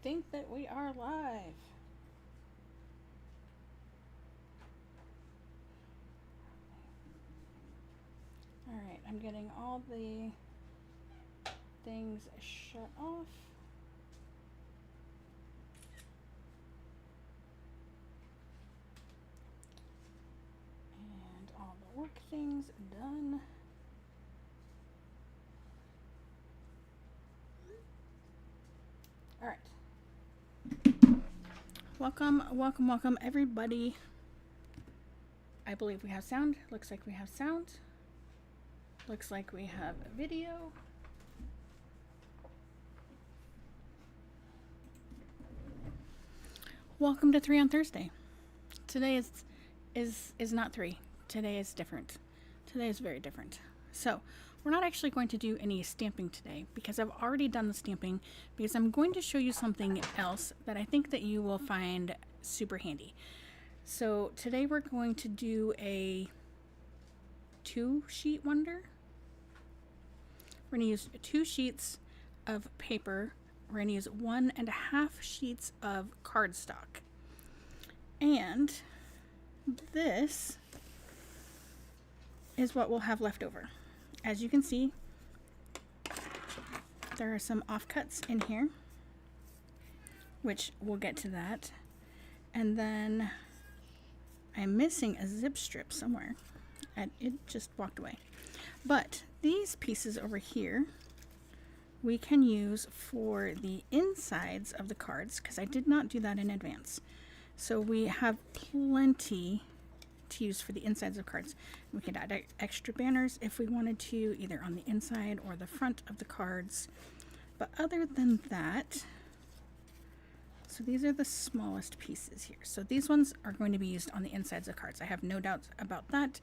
think that we are live. Alright, I'm getting all the things shut off. And all the work things done. Alright. Welcome everybody. I believe we have sound. Looks like we have sound. Looks like we have video. Welcome to 3 on Thursday. Today is not 3. Today is different. Today is very different. So, we're not actually going to do any stamping today because I've already done the stamping, because I'm going to show you something else that I think that you will find super handy. So today we're going to do a 2-sheet wonder. We're going to use 2 sheets of paper. We're going to use 1.5 sheets of cardstock. And this is what we'll have left over. As you can see, there are some offcuts in here, which we'll get to that. And then I'm missing a zip strip somewhere, and it just walked away. But these pieces over here, we can use for the insides of the cards, because I did not do that in advance. So we have plenty to use for the insides of cards. We could add extra banners if we wanted to, either on the inside or the front of the cards. But other than that, so these are the smallest pieces here. So these ones are going to be used on the insides of cards. I have no doubts about that.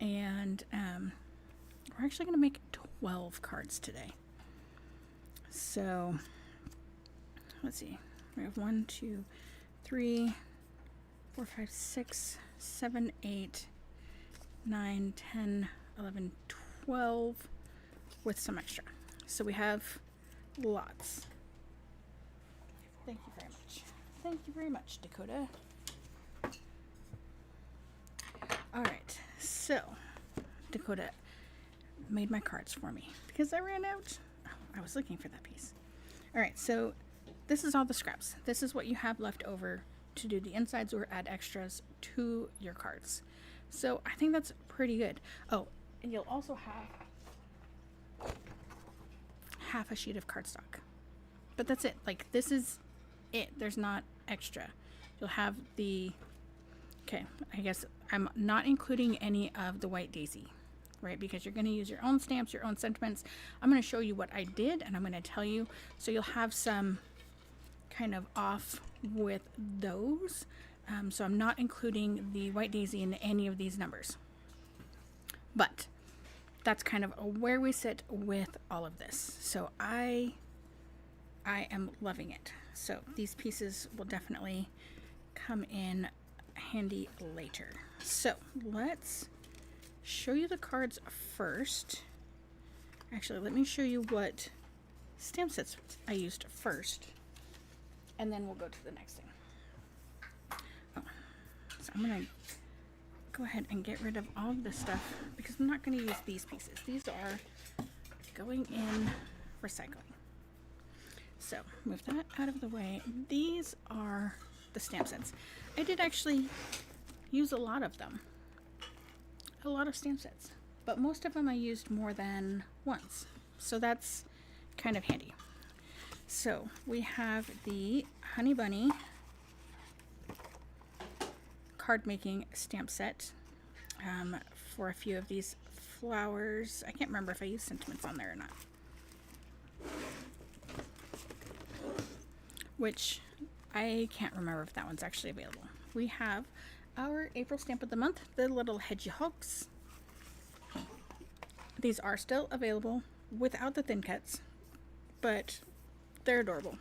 And we're actually going to make 12 cards today. So let's see. We have 1, 2, 3, 4, 5, 6, 7, 8, 9, 10, 11, 12 with some extra. So we have lots. Thank you very much. Thank you very much, Dakota. All right, so Dakota made my cards for me because I ran out. Oh, I was looking for that piece. All right, so this is all the scraps. This is what you have left over to do the insides or add extras to your cards. So I think that's pretty good. Oh, and you'll also have half a sheet of cardstock. But that's it. Like, this is it. There's not extra. You'll have the... Okay, I guess I'm not including any of the white daisy, right? Because you're going to use your own stamps, your own sentiments. I'm going to show you what I did, and I'm going to tell you. So you'll have some kind of off with those. So I'm not including the white daisy in any of these numbers. But that's kind of where we sit with all of this. So I am loving it. So these pieces will definitely come in handy later. So let's show you the cards first. Actually, let me show you what stamp sets I used first, and then we'll go to the next thing. Oh, so I'm gonna go ahead and get rid of all of this stuff because I'm not going to use these pieces. These are going in recycling. So move that out of the way. These are the stamp sets. I did actually use a lot of them. A lot of stamp sets. But most of them I used more than once. So that's kind of handy. So we have the Honey Bunny card making stamp set for a few of these flowers. I can't remember if I used sentiments on there or not. Which I can't remember if that one's actually available. We have our April stamp of the month, the little hedgehogs. These are still available without the thin cuts, but they're adorable.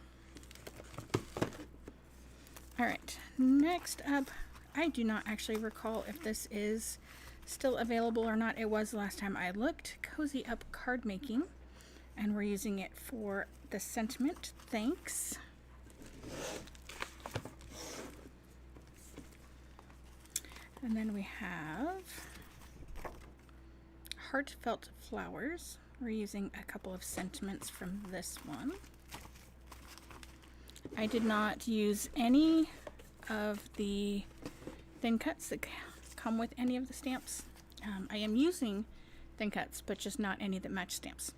All right, next up, I do not actually recall if this is still available or not. It was the last time I looked. Cozy Up Card Making, and we're using it for the sentiment. Thanks. And then we have Heartfelt Flowers. We're using a couple of sentiments from this one. I did not use any of the thin cuts that come with any of the stamps. I am using thin cuts, but just not any that match stamps.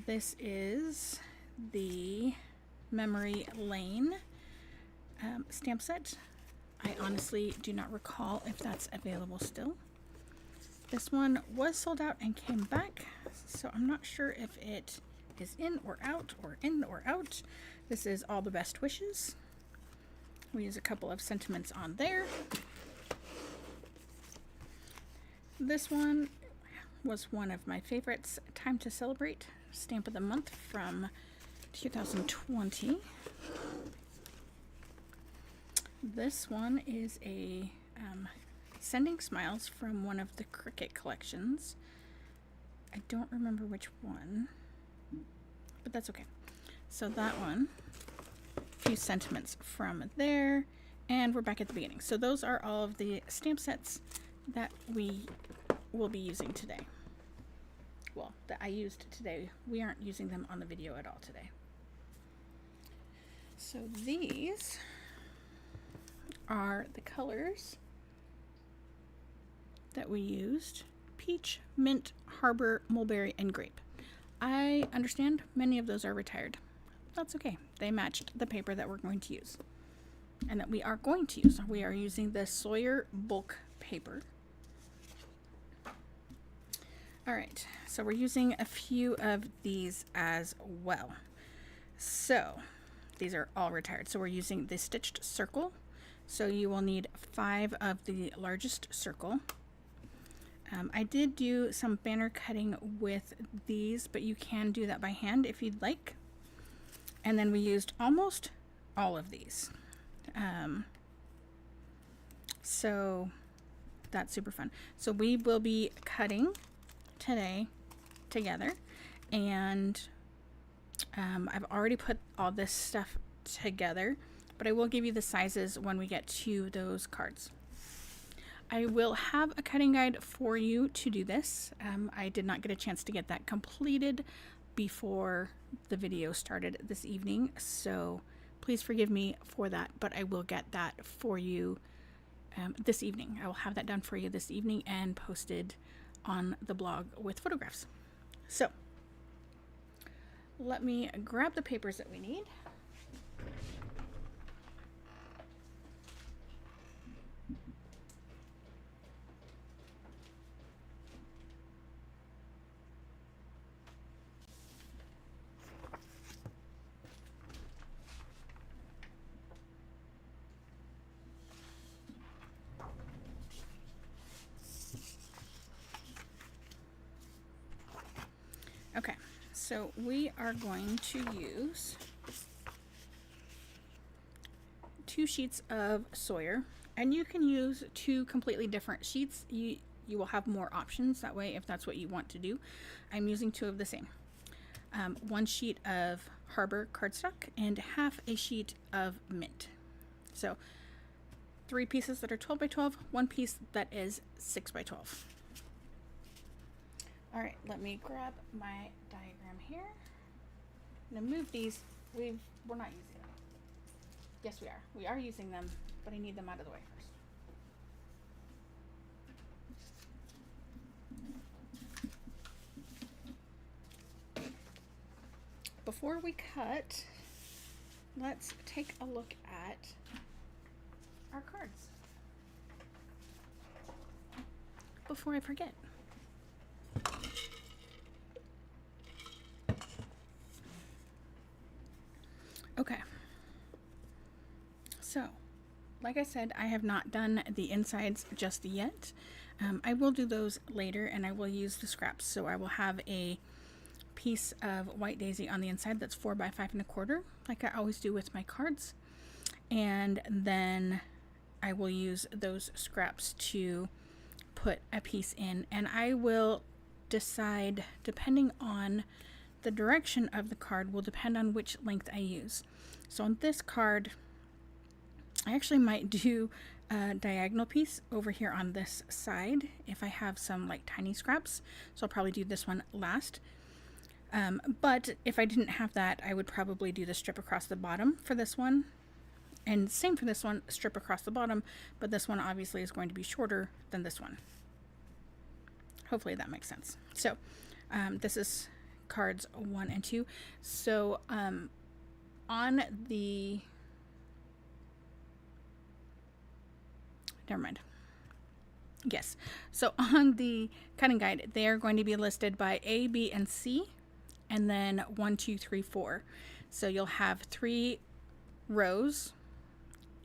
This is the Memory Lane stamp set. I honestly do not recall if that's available still. This one was sold out and came back, so I'm not sure if it is in or out or in or out. This is All the Best Wishes. We use a couple of sentiments on there. This one was one of my favorites, Time to Celebrate, Stamp of the Month from 2020. This one is a Sending Smiles from one of the Cricut collections. I don't remember which one, but that's okay. So that one, a few sentiments from there, and we're back at the beginning. So those are all of the stamp sets that we will be using today. Well, that I used today. We aren't using them on the video at all today. So these are the colors that we used: Peach, Mint, Harbor, Mulberry, and Grape. I understand many of those are retired. That's okay. They matched the paper that we're going to use and that we are going to use. We are using the Sawyer bulk paper. All right, so we're using a few of these as well. So these are all retired. So we're using the Stitched Circle. So you will need 5 of the largest circle. I did do some banner cutting with these, but you can do that by hand if you'd like. And then we used almost all of these. So that's super fun. So we will be cutting today together, and I've already put all this stuff together, but I will give you the sizes when we get to those cards. I will have a cutting guide for you to do this. I did not get a chance to get that completed before the video started this evening, so please forgive me for that, but I will get that for you this evening. I will have that done for you this evening and posted on the blog with photographs. So let me grab the papers that we need. Okay, so we are going to use 2 sheets of Sawyer, and you can use 2 completely different sheets. You will have more options that way if that's what you want to do. I'm using 2 of the same. 1 sheet of Harbor cardstock and half a sheet of Mint. So 3 pieces that are 12 by 12, 1 piece that is 6 by 12. All right, let me grab my diagram here. I'm gonna move these. We're not using them. Yes, we are. We are using them, but I need them out of the way first. Before we cut, let's take a look at our cards. Before I forget. Okay, so like I said, I have not done the insides just yet. I will do those later, and I will use the scraps. So I will have a piece of White Daisy on the inside that's 4 by 5 1/4, like I always do with my cards, and then I will use those scraps to put a piece in, and I will decide, depending on the direction of the card will depend on which length I use. So on this card, I actually might do a diagonal piece over here on this side if I have some like tiny scraps. So I'll probably do this one last. But if I didn't have that, I would probably do the strip across the bottom for this one. And same for this one, strip across the bottom, but this one obviously is going to be shorter than this one. Hopefully that makes sense. So this is cards 1 and 2. So on the, never mind. Yes, so on the cutting guide, they are going to be listed by A, B, and C, and then 1, 2, 3, 4. So you'll have 3 rows,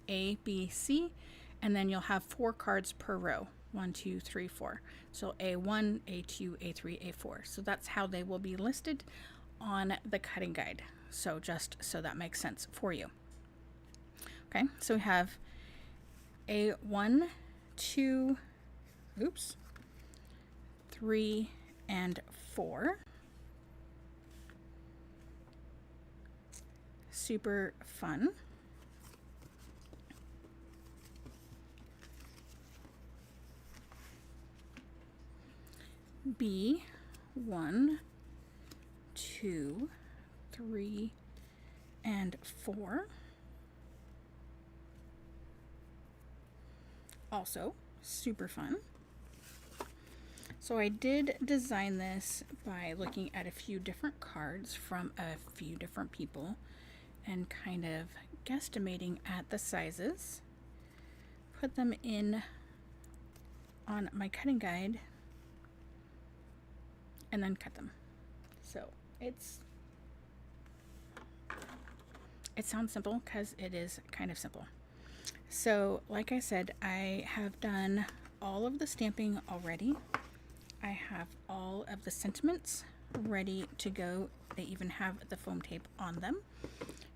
A, B, C, and then you'll have 4 cards per row. 1, 2, 3, 4. So A1, A2, A3, A4. So that's how they will be listed on the cutting guide. So just so that makes sense for you. Okay, so we have A1, 2, 3, and 4. Super fun. B, 1, 2, 3, and 4. Also super fun. So I did design this by looking at a few different cards from a few different people and kind of guesstimating at the sizes. Put them in on my cutting guide and then cut them. So it sounds simple because it is kind of simple. So like I said, I have done all of the stamping already. I have all of the sentiments ready to go. They even have the foam tape on them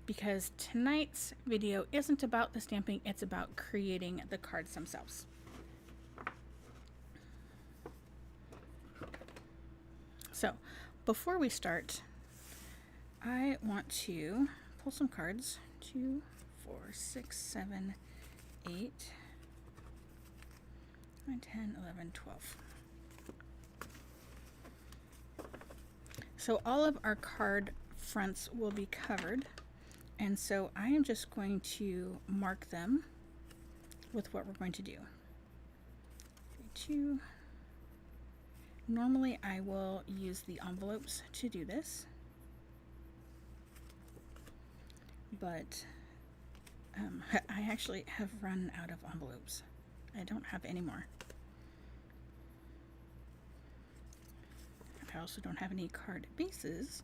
because tonight's video isn't about the stamping, it's about creating the cards themselves. So before we start, I want to pull some cards. 2, 4, 6, 7, 8, 9, 10, 11, 12. So all of our card fronts will be covered, and so I am just going to mark them with what we're going to do. 2. Normally I will use the envelopes to do this, but I actually have run out of envelopes. I don't have any more. I also don't have any card bases,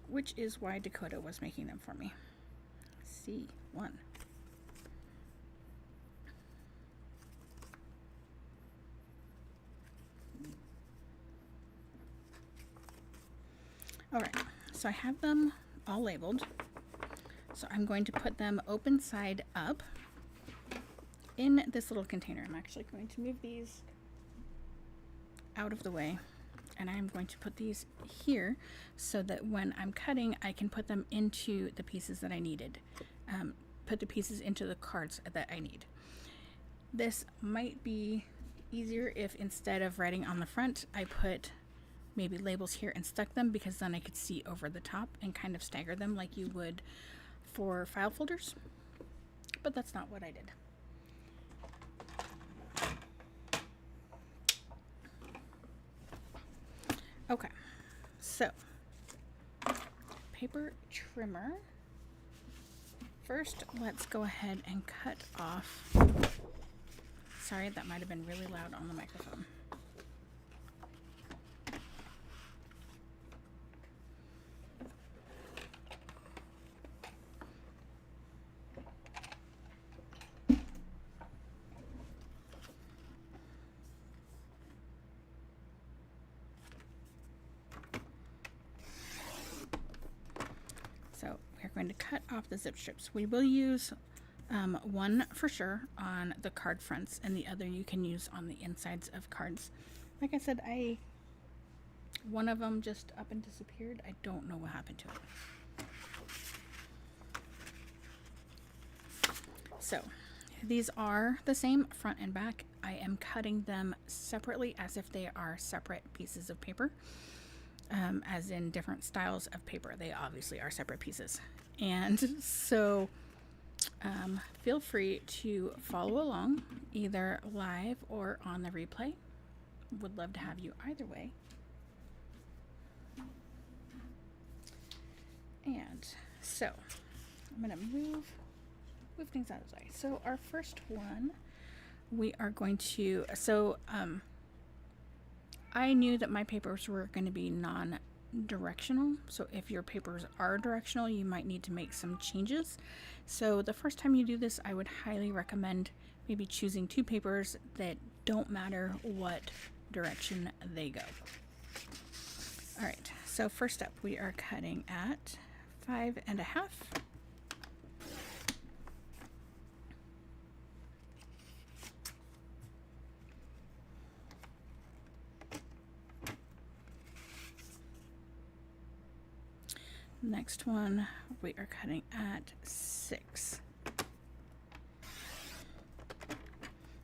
which is why Dakota was making them for me. C1. Alright, so I have them all labeled. So I'm going to put them open side up in this little container. I'm actually going to move these out of the way, and I'm going to put these here so that when I'm cutting, I can put them into the pieces that I needed. Put the pieces into the cards that I need. This might be easier if instead of writing on the front, I put maybe labels here and stuck them, because then I could see over the top and kind of stagger them like you would for file folders, but that's not what I did. Okay, so paper trimmer. First, let's go ahead and cut off. Sorry, that might have been really loud on the microphone. So we're going to cut off the zip strips. We will use one for sure on the card fronts, and the other you can use on the insides of cards. Like I said, I One of them just up and disappeared. I don't know what happened to it. So these are the same front and back. I am cutting them separately as if they are separate pieces of paper, as in different styles of paper. They obviously are separate pieces. And so feel free to follow along either live or on the replay. Would love to have you either way. And so I'm going to move things out of the way. So our first one, we are going to, I knew that my papers were going to be non-directional. So if your papers are directional, you might need to make some changes. So the first time you do this, I would highly recommend maybe choosing two papers that don't matter what direction they go. All right, so first up, we are cutting at 5.5. Next one, we are cutting at 6.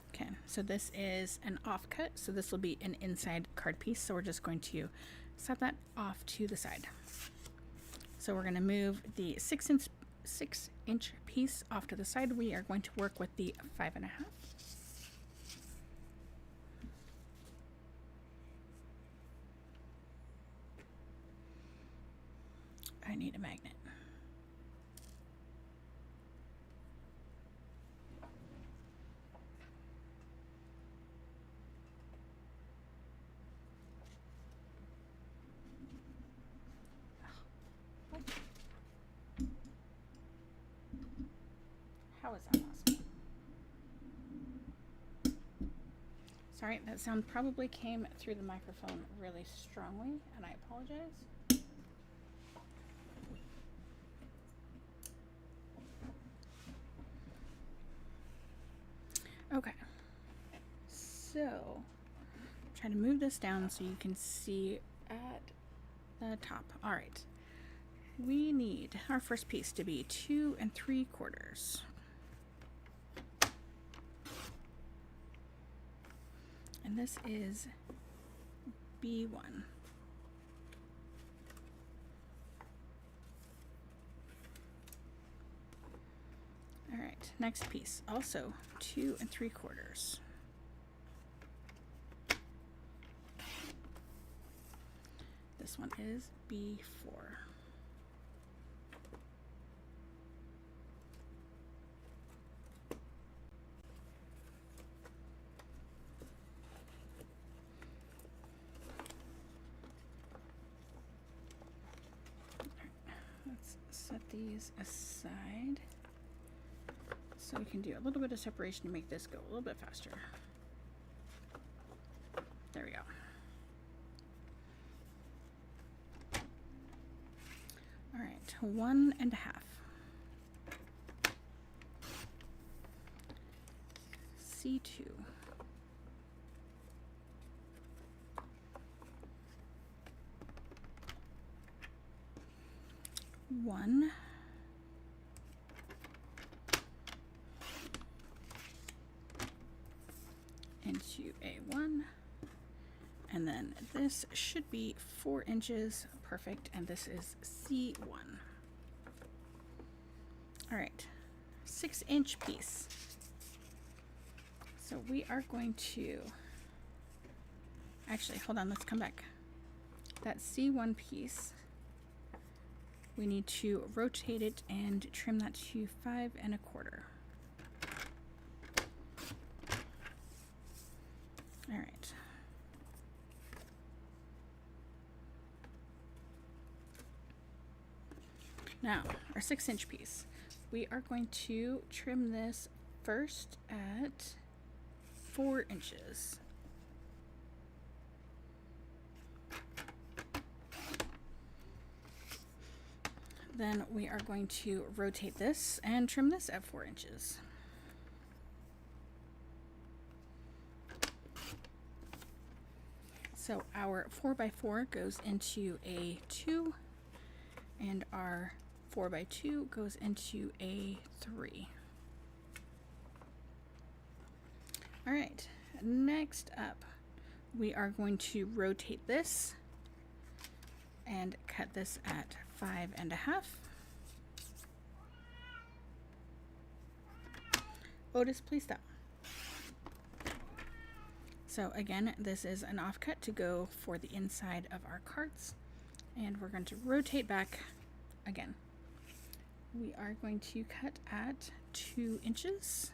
Okay, so this is an offcut, so this will be an inside card piece, so we're just going to set that off to the side. So we're going to move the 6-inch piece off to the side. We are going to work with the 5.5. I need a magnet. How is that possible? Sorry, that sound probably came through the microphone really strongly, and I apologize. Okay, so try to move this down so you can see at the top. All right, we need our first piece to be 2 3/4. And this is B1. All right, next piece, also 2 3/4. This one is B4. Let's set these aside so we can do a little bit of separation to make this go a little bit faster. There we go. All right, 1.5. C2. 1. Into A1. And then this should be 4 inches, perfect, and this is C1. All right, 6-inch piece. So we are going to, actually, hold on, let's come back. That C1 piece, we need to rotate it and trim that to 5 1/4. All right. Now, our 6-inch piece, we are going to trim this first at 4 inches. Then we are going to rotate this and trim this at 4 inches. So our 4x4 goes into a 2, and our 4x2 goes into a 3. All right, next up, we are going to rotate this and cut this at 5.5. Otis, please stop. So again, this is an offcut to go for the inside of our cards, and we're going to rotate back again. We are going to cut at 2 inches.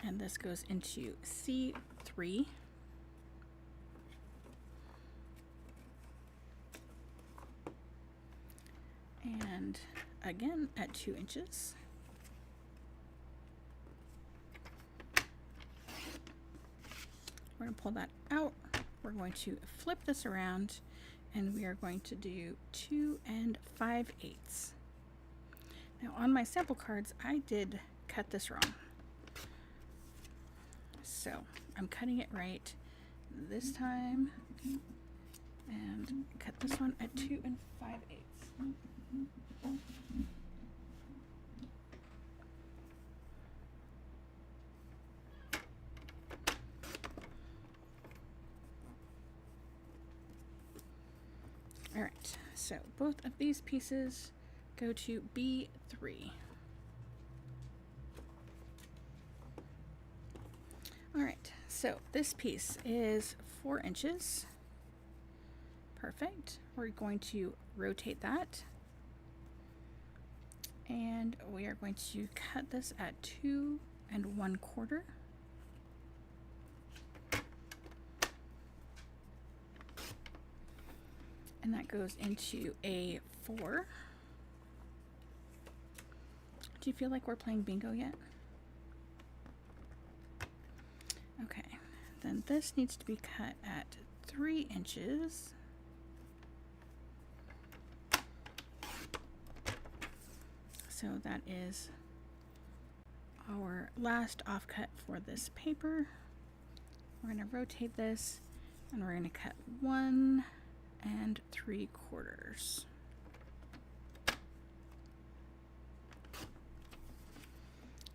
And this goes into C3. And again at 2 inches. We're going to pull that out. We're going to flip this around, and we are going to do 2 5/8. Now on my sample cards, I did cut this wrong. So I'm cutting it right this time, and cut this one at 2 5/8. All right, so both of these pieces go to B3. All right, so this piece is 4 inches. Perfect. We're going to rotate that, and we are going to cut this at 2 1/4. And that goes into a 4. Do you feel like we're playing bingo yet? Okay, then this needs to be cut at 3 inches. So that is our last offcut for this paper. We're going to rotate this, and we're going to cut 1 3/4.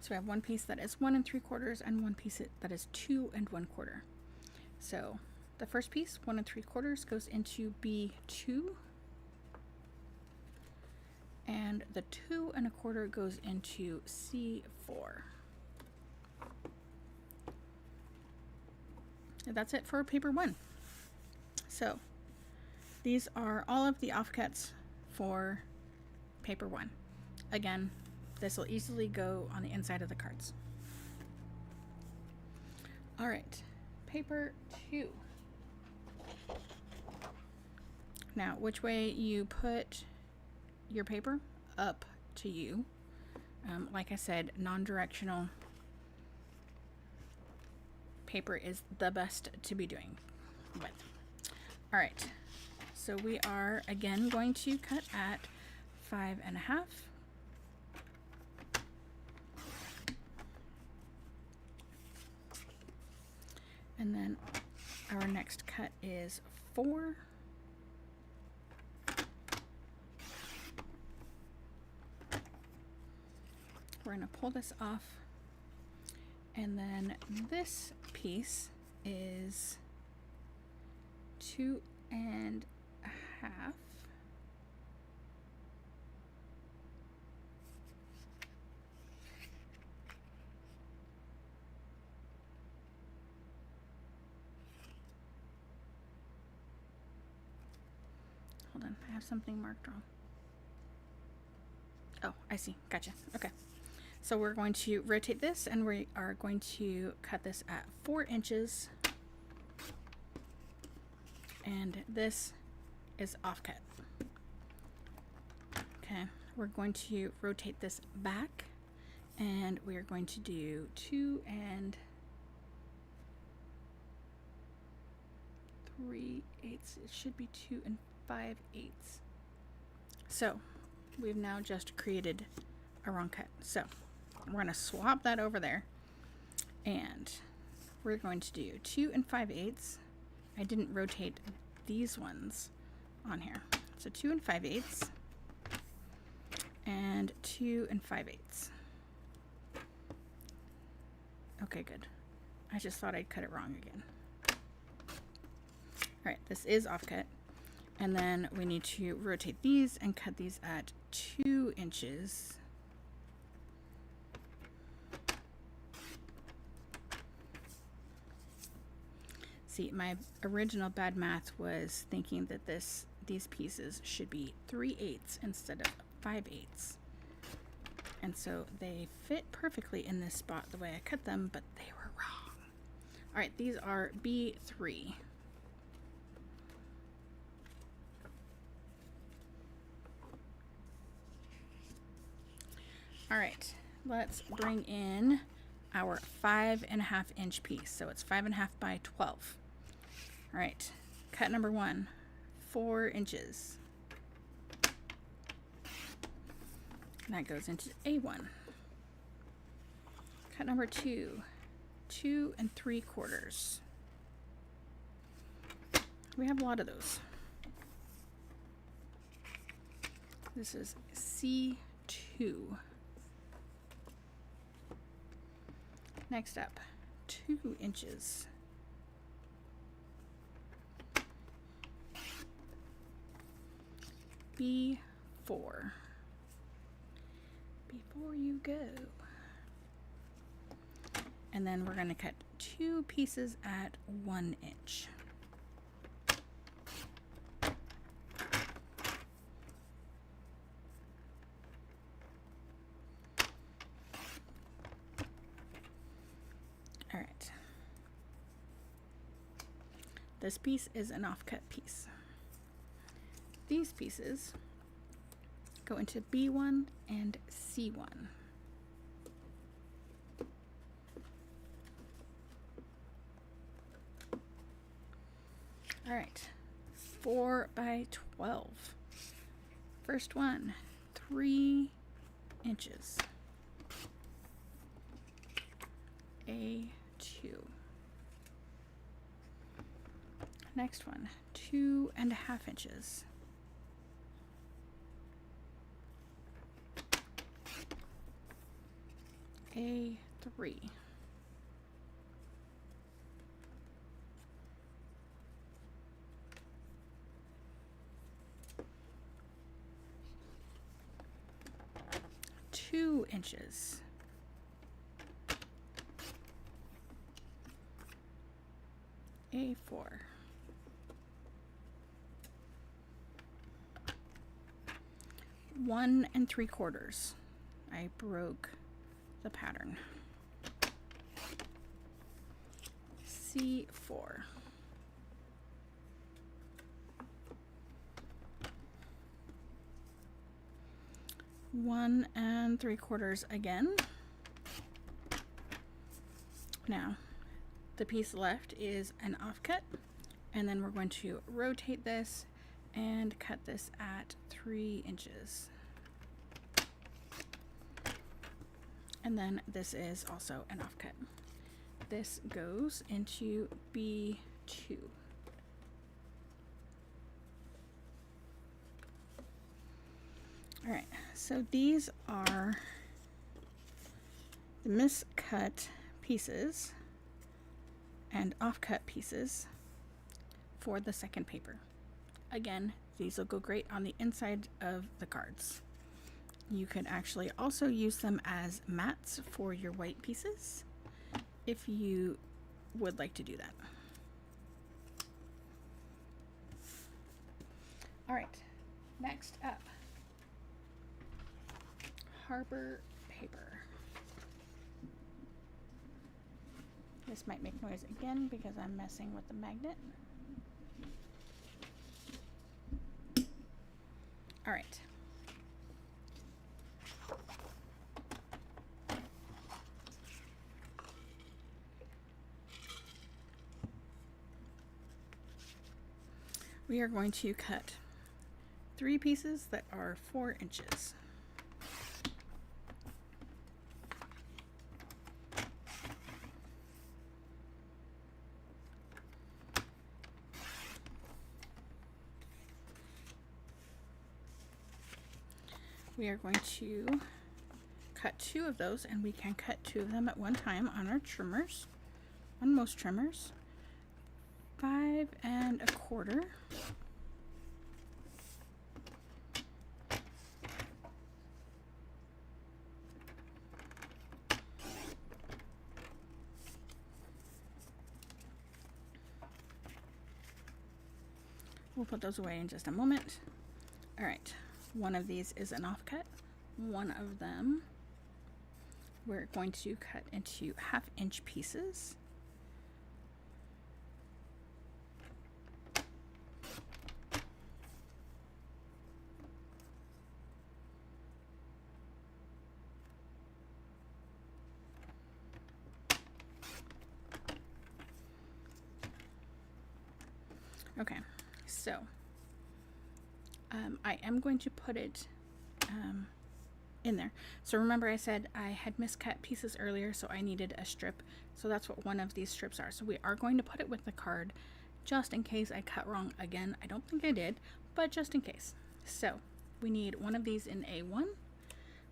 So we have one piece that is 1 3/4 and one piece that is 2 1/4. So the first piece, 1 3/4, goes into B2, and the 2 1/4 goes into C4. And that's it for paper 1. So these are all of the offcuts for paper 1. Again, this will easily go on the inside of the cards. All right, paper 2. Now, which way you put your paper, up to you. Like I said, non-directional paper is the best to be doing with. All right. So we are again going to cut at 5.5. And then our next cut is 4. We're going to pull this off. And then this piece is 2 1/2. Hold on, I have something marked wrong. Oh, I see. Gotcha. Okay. So we're going to rotate this, and we are going to cut this at 4 inches. And this is offcut. Okay, we're going to rotate this back, and we are going to do 2 3/8. It should be 2 5/8. So we've now just created a wrong cut. So We're going to swap that over there. And we're going to do 2 5/8. I didn't rotate these ones on here. So 2 5/8 and 2 5/8. Okay, good. I just thought I'd cut it wrong again. All right, this is offcut. And then we need to rotate these and cut these at 2 inches. See, my original bad math was thinking that these pieces should be 3/8 instead of 5/8. And so they fit perfectly in this spot the way I cut them, but they were wrong. All right, these are B3. All right, let's bring in our 5.5 inch piece. So it's 5.5 by 12. All right, cut number 1, 4 inches. And that goes into A1. Cut number 2, 2 3/4. We have a lot of those. This is C2. Next up, 2 inches. B4. Before you go. And then we're going to cut 2 pieces at 1 inch. All right. This piece is an offcut piece. These pieces go into B1 and C1. All right, 4 by 12. First one, 3 inches. A2. Next one, 2.5 inches. A3. Two inches. A4. 1 3/4. I broke the pattern. C4. 1 3/4 again. Now, the piece left is an offcut, and then we're going to rotate this and cut this at 3 inches. And then this is also an offcut. This goes into B2. All right, so these are the miscut pieces and offcut pieces for the second paper. Again, these will go great on the inside of the cards. You could actually also use them as mats for your white pieces if you would like to do that. All right, next up, Harbor paper. This might make noise again because I'm messing with the magnet. All right. We are going to cut 3 pieces that are 4 inches. we are going to cut 2 of those, and we can cut 2 of them at one time on our trimmers, on most trimmers. 5 1/4. We'll put those away in just a moment. All right, one of these is an offcut. One of them we're going to cut into 1/2-inch pieces. Okay, so I am going to put it in there. So remember I said I had miscut pieces earlier, so I needed a strip. So that's what one of these strips are. So we are going to put it with the card just in case I cut wrong again. I don't think I did, but just in case. So we need one of these in A1.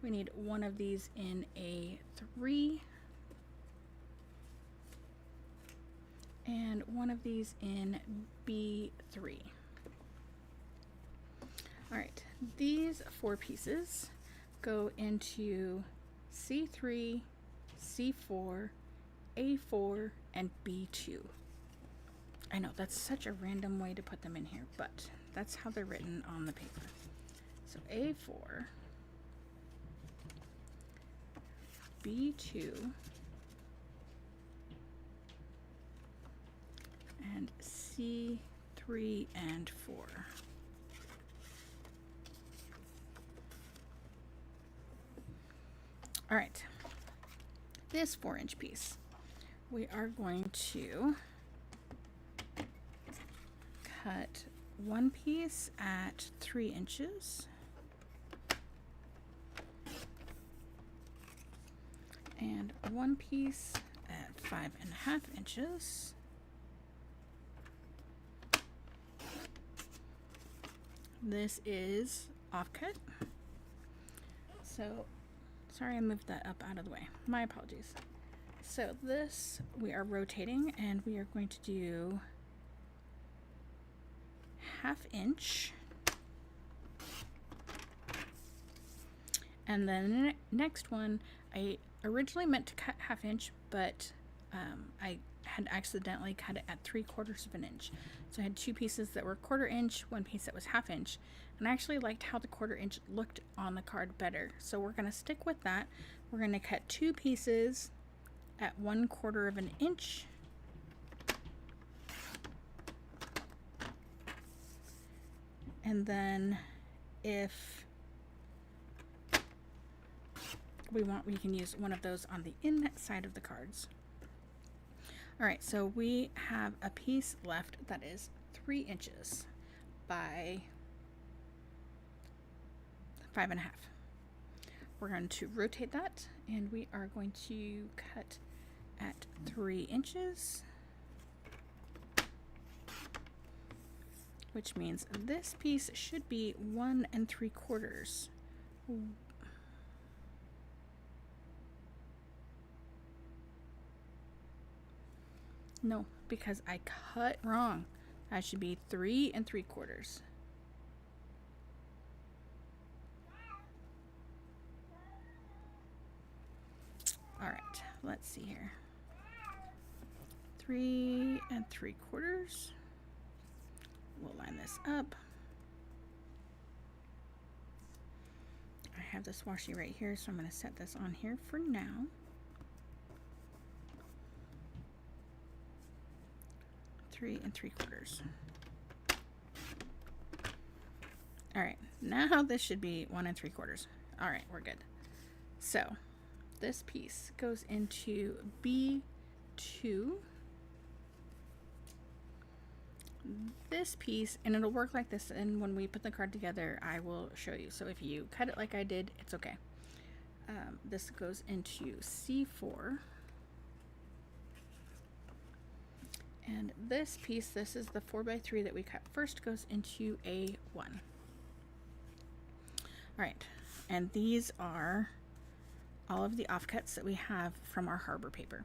We need one of these in A3. And one of these in B3. All right, these 4 pieces go into C3, C4, A4, and B2. I know that's such a random way to put them in here, but that's how they're written on the paper. So A4, B2, and C3 and 4. All right, this 4-inch piece, we are going to cut one piece at 3 inches and one piece at 5.5 inches. This is offcut. So, sorry I moved that up out of the way. My apologies. So this we are rotating, and we are going to do 1/2 inch. And then the next one, I originally meant to cut 1/2 inch, but I had accidentally cut it at 3/4 of an inch. So I had 2 pieces that were 1/4 inch, one piece that was 1/2 inch, and I actually liked how the 1/4 inch looked on the card better. So we're going to stick with that. We're going to cut 2 pieces at 1/4 of an inch. And then if we want, we can use one of those on the inside of the cards. All right, so we have a piece left that is 3 inches by 5.5. We're going to rotate that, and we are going to cut at 3 inches, which means this piece should be 1 3/4. No, because I cut wrong. That should be 3 3/4. All right, let's see here. 3 3/4. We'll line this up. I have this washi right here, so I'm going to set this on here for now. 3 3/4. All right, now this should be 1 3/4. All right, we're good. So this piece goes into B2. This piece, and it'll work like this, and when we put the card together I will show you. So if you cut it like I did, it's okay. This goes into C4, and this piece, this is the 4x3 that we cut first, goes into A1. All right, And these are all of the offcuts that we have from our harbor paper.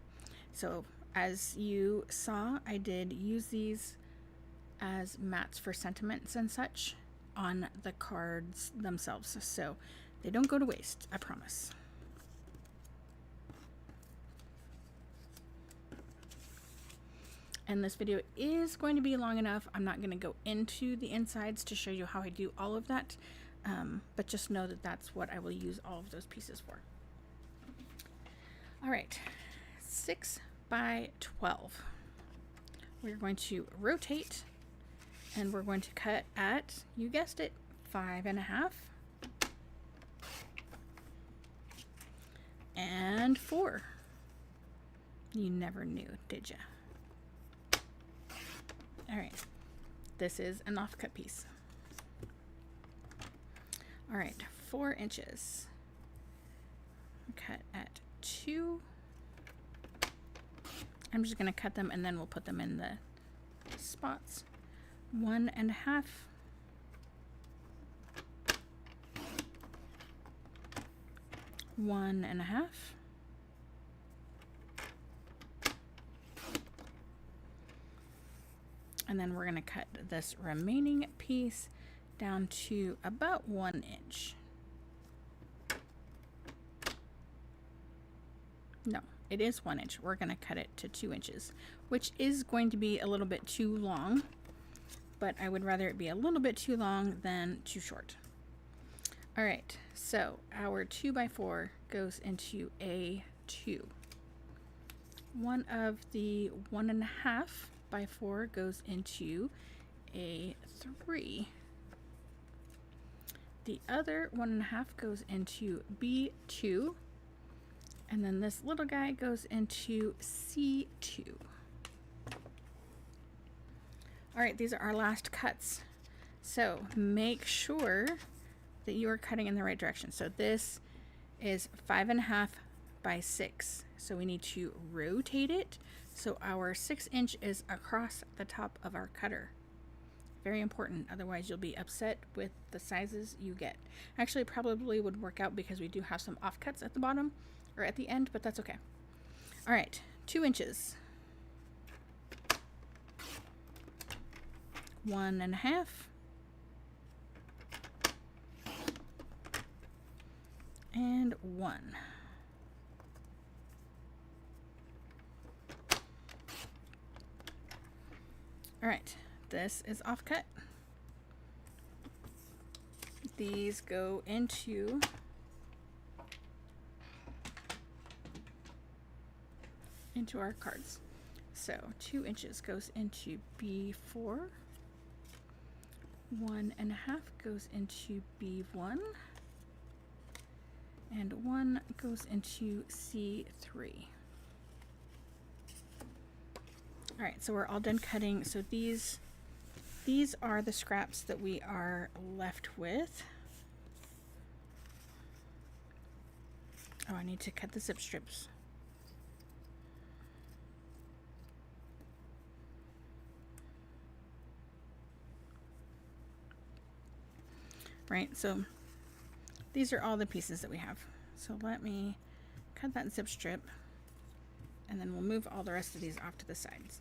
So as you saw, I did use these as mats for sentiments and such on the cards themselves. So they don't go to waste, I promise. And this video is going to be long enough. I'm not going to go into the insides to show you how I do all of that. But just know that that's what I will use all of those pieces for. All right, 6 by 12. We're going to rotate and we're going to cut at, you guessed it, 5.5 and 4. You never knew, did ya? All right, this is an offcut piece. All right, 4 inches. Cut at 2. I'm just going to cut them and then we'll put them in the spots. 1.5. 1.5. And then we're going to cut this remaining piece down to about 1 inch. No, it is 1 inch. We're going to cut it to 2 inches, which is going to be a little bit too long, but I would rather it be a little bit too long than too short. All right, so our 2x4 goes into A2. One of the 1.5 by 4 goes into A3. The other 1.5 goes into B2. And then this little guy goes into C2. All right, these are our last cuts. So make sure that you are cutting in the right direction. So this is 5.5 by 6. So we need to rotate it so our 6 inch is across the top of our cutter. Very important, otherwise you'll be upset with the sizes you get. Actually, it probably would work out because we do have some offcuts at the bottom or at the end, but that's okay. All right, 2 inches. 1.5. And 1. All right, this is offcut. These go into our cards. So 2 inches goes into B4. 1.5 goes into B1. And 1 goes into C3. All right, so we're all done cutting. So these are the scraps that we are left with. Oh, I need to cut the zip strips. Right, so these are all the pieces that we have. So let me cut that zip strip and then we'll move all the rest of these off to the sides.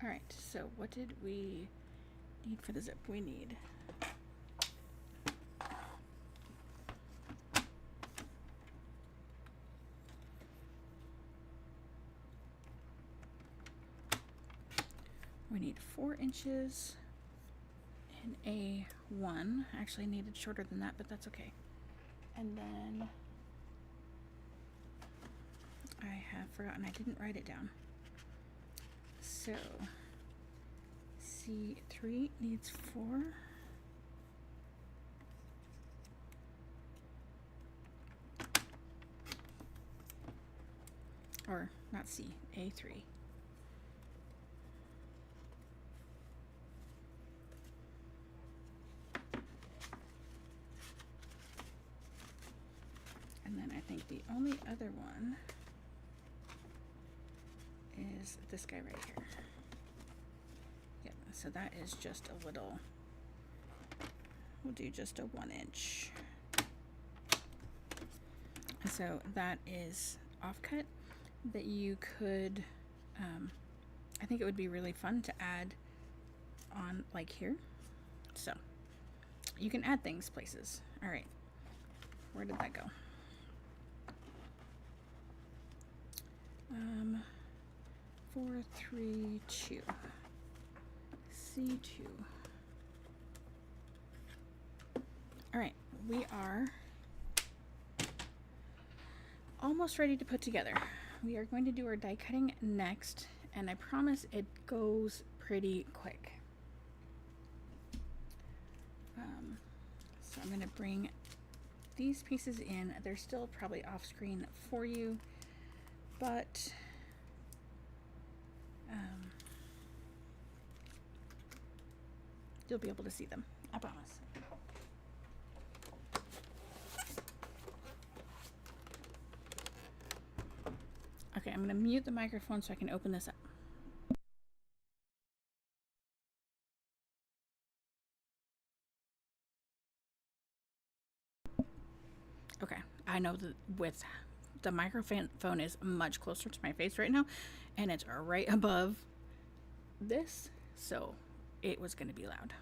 All right, so what did we need for the zip? We need we need 4 inches in A1. Actually needed shorter than that, but that's okay. And then I have forgotten, I didn't write it down. So C3 needs 4. Or not C, A3. think the only other one is this guy right here. Yep, so that is just a little, we'll do just a 1 inch. So that is offcut that you could, I think it would be really fun to add on like here. So you can add things places. All right, where did that go? 4, 3, 2, C2. All right, we are almost ready to put together. We are going to do our die cutting next, and I promise it goes pretty quick. So I'm going to bring these pieces in. They're still probably off screen for you, but you'll be able to see them, I promise. Okay, I'm going to mute the microphone so I can open this up. Okay, I know that with the microphone is much closer to my face right now, and it's right above this, so it was going to be loud.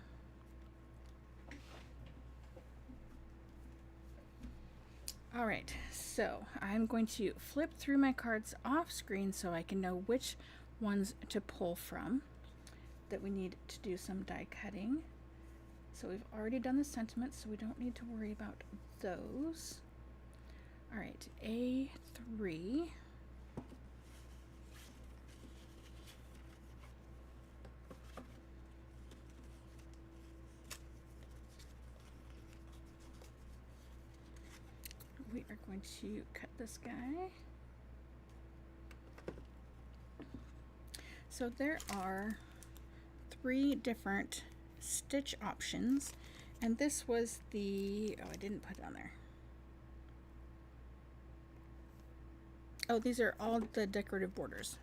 All right, so I'm going to flip through my cards off screen so I can know which ones to pull from that we need to do some die cutting. So we've already done the sentiments, so we don't need to worry about those. All right, A3. We are going to cut this guy. So there are 3 different stitch options, and this was the, oh, I didn't put it on there. Oh, these are all the decorative borders.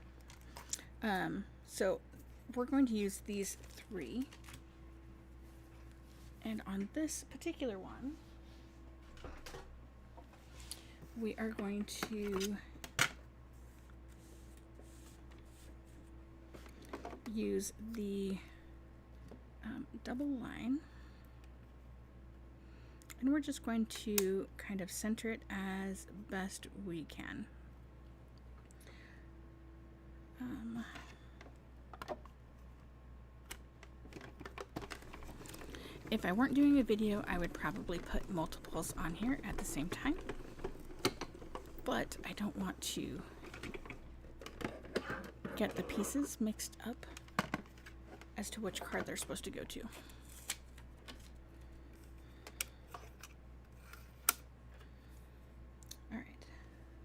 So we're going to use these 3. And on this particular one, we are going to use the double line, and we're just going to kind of center it as best we can. If I weren't doing a video, I would probably put multiples on here at the same time, but I don't want to get the pieces mixed up as to which card they're supposed to go to. All right,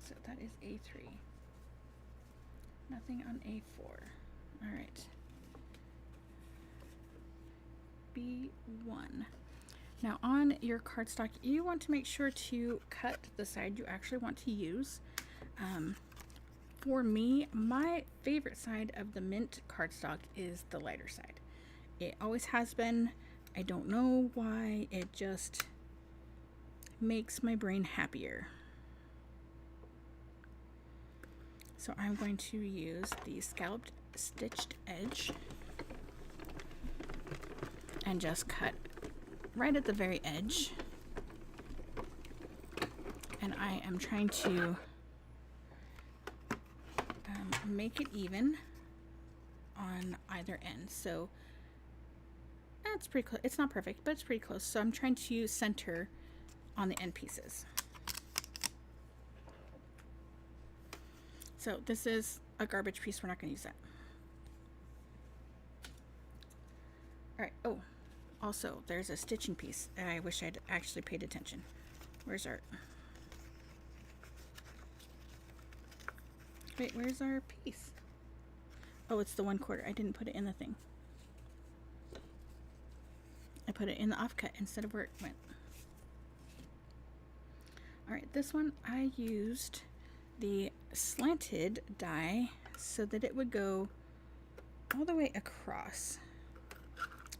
so that is A3. Nothing on A4. All right. B1. Now on your cardstock, you want to make sure to cut the side you actually want to use. For me, my favorite side of the mint cardstock is the lighter side. It always has been. I don't know why, it just makes my brain happier. So I'm going to use the scalloped stitched edge and just cut right at the very edge. And I am trying to make it even on either end. So that's pretty close. It's not perfect, but it's pretty close. So I'm trying to center on the end pieces. So this is a garbage piece. We're not going to use that. All right. Oh, also there's a stitching piece. I wish I'd actually paid attention. Where's our... Wait, where's our piece? Oh, it's the 1/4. I didn't put it in the thing. I put it in the offcut instead of where it went. All right, this one I used the slanted die so that it would go all the way across.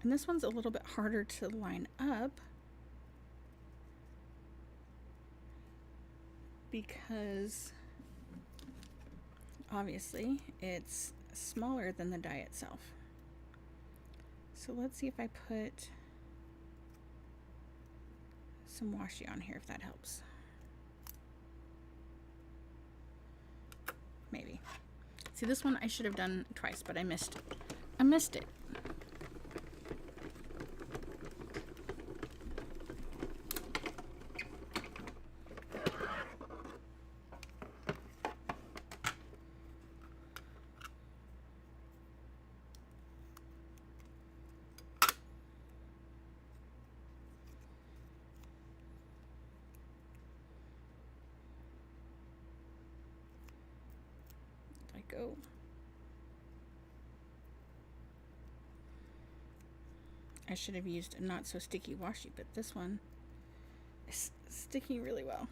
And this one's a little bit harder to line up because obviously it's smaller than the die itself. So let's see if I put some washi on here, if that helps. Maybe. See, this one I should have done twice, but I missed it. Go. I should have used a not so sticky washi, but this one is sticking really well.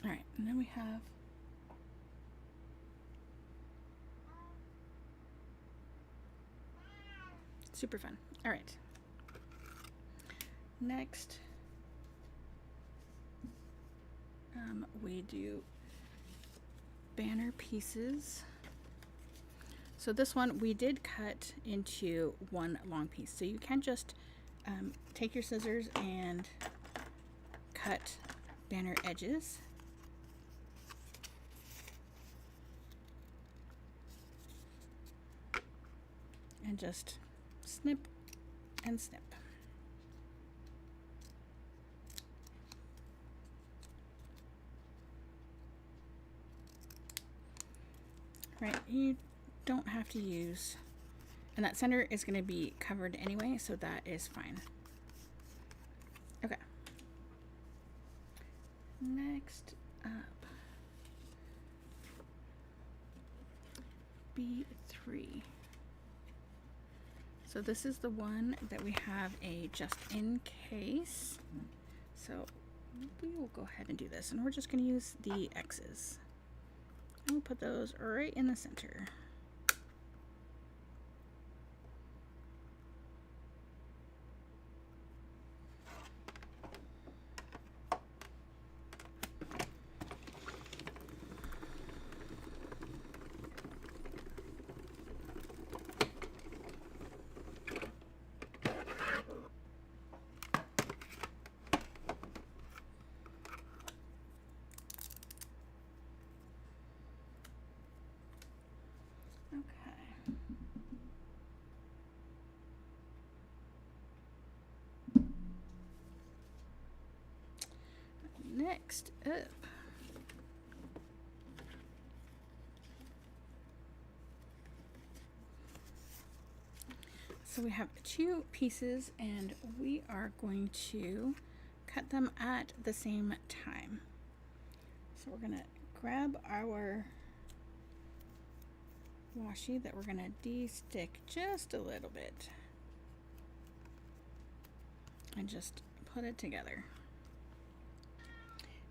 All right, and then we have super fun. All right. Next, we do banner pieces. So this one we did cut into one long piece. So you can just take your scissors and cut banner edges. And just snip and snip. Right, you don't have to use, and that center is going to be covered anyway, so that is fine. Okay. Next up, B3. So this is the one that we have a just in case. So we will go ahead and do this, and we're just going to use the X's. And we'll put those right in the center. Next up, so we have two pieces and we are going to cut them at the same time. So we're going to grab our washi that we're going to de-stick just a little bit and just put it together.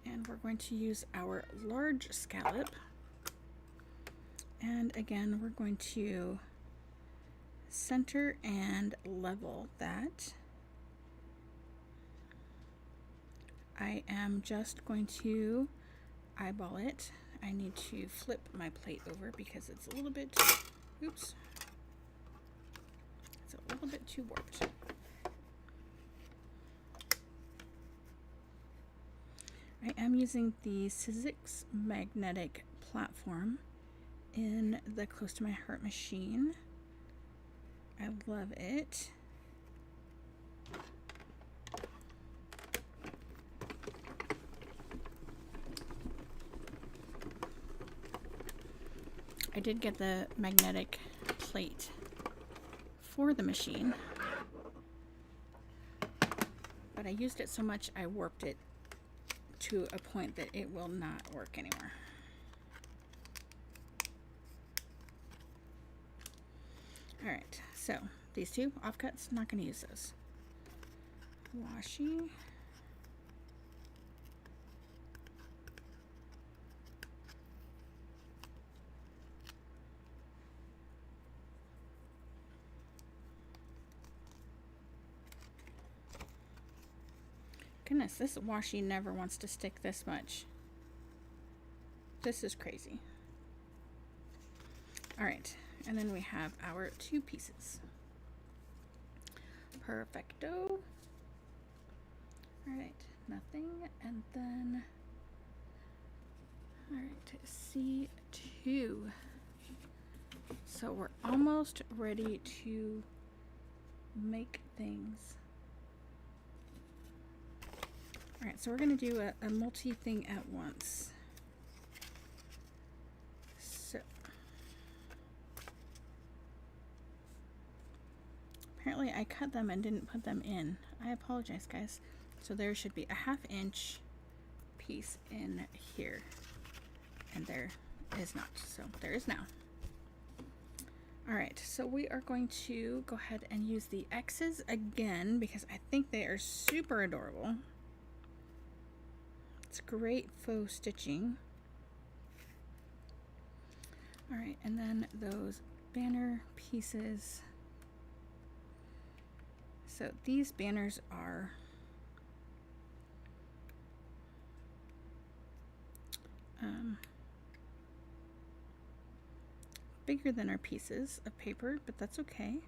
And we're going to use our large scallop, and again we're going to center and level that. I am just going to eyeball it. I need to flip my plate over because it's a little bit, oops, it's a little bit too warped. I am using the Sizzix magnetic platform in the Close to My Heart machine. I love it. I did get the magnetic plate for the machine, but I used it so much I warped it to a point that it will not work anymore. All right, so these two offcuts, not going to use those. Washi. Goodness, this washi never wants to stick this much. This is crazy. All right, and then we have our 2 pieces. Perfecto. All right, nothing, and then, all right, C2. So we're almost ready to make things. All right, so we're gonna do a multi-thing at once. So, apparently I cut them and didn't put them in. I apologize, guys. So there should be a 1/2 inch piece in here, and there is not. So there is now. All right, so we are going to go ahead and use the X's again because I think they are super adorable. It's great faux stitching. All right, and then those banner pieces. So these banners are bigger than our pieces of paper, but that's okay.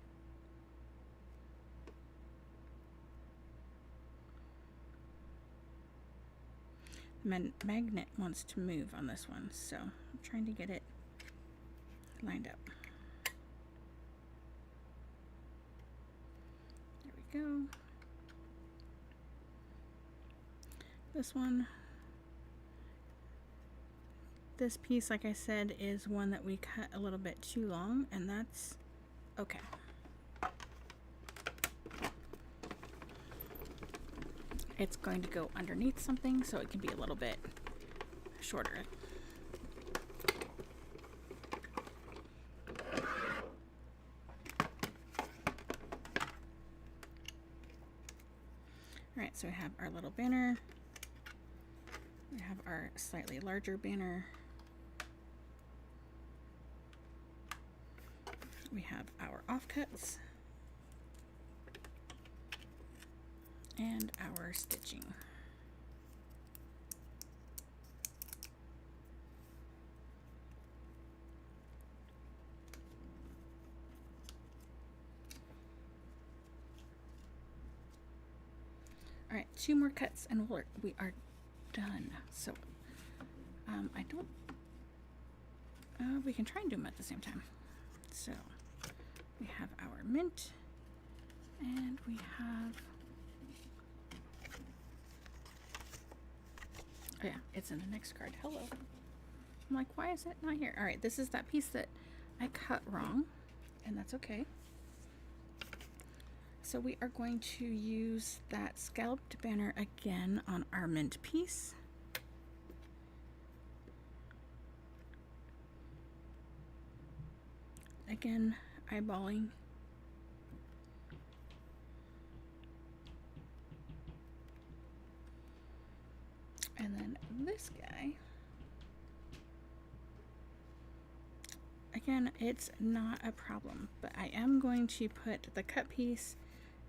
Magnet wants to move on this one, so I'm trying to get it lined up. There we go. This one, this piece, like I said, is one that we cut a little bit too long, and that's okay. It's going to go underneath something, so it can be a little bit shorter. All right, so we have our little banner. We have our slightly larger banner. We have our offcuts and our stitching. All right, 2 more cuts and we are done. So I don't, we can try and do them at the same time. So we have our mint, and we have, oh yeah, it's in the next card. Hello. I'm like, why is it not here? All right, this is that piece that I cut wrong, and that's okay. So we are going to use that scalloped banner again on our mint piece. Again, eyeballing. And then this guy, again, it's not a problem, but I am going to put the cut piece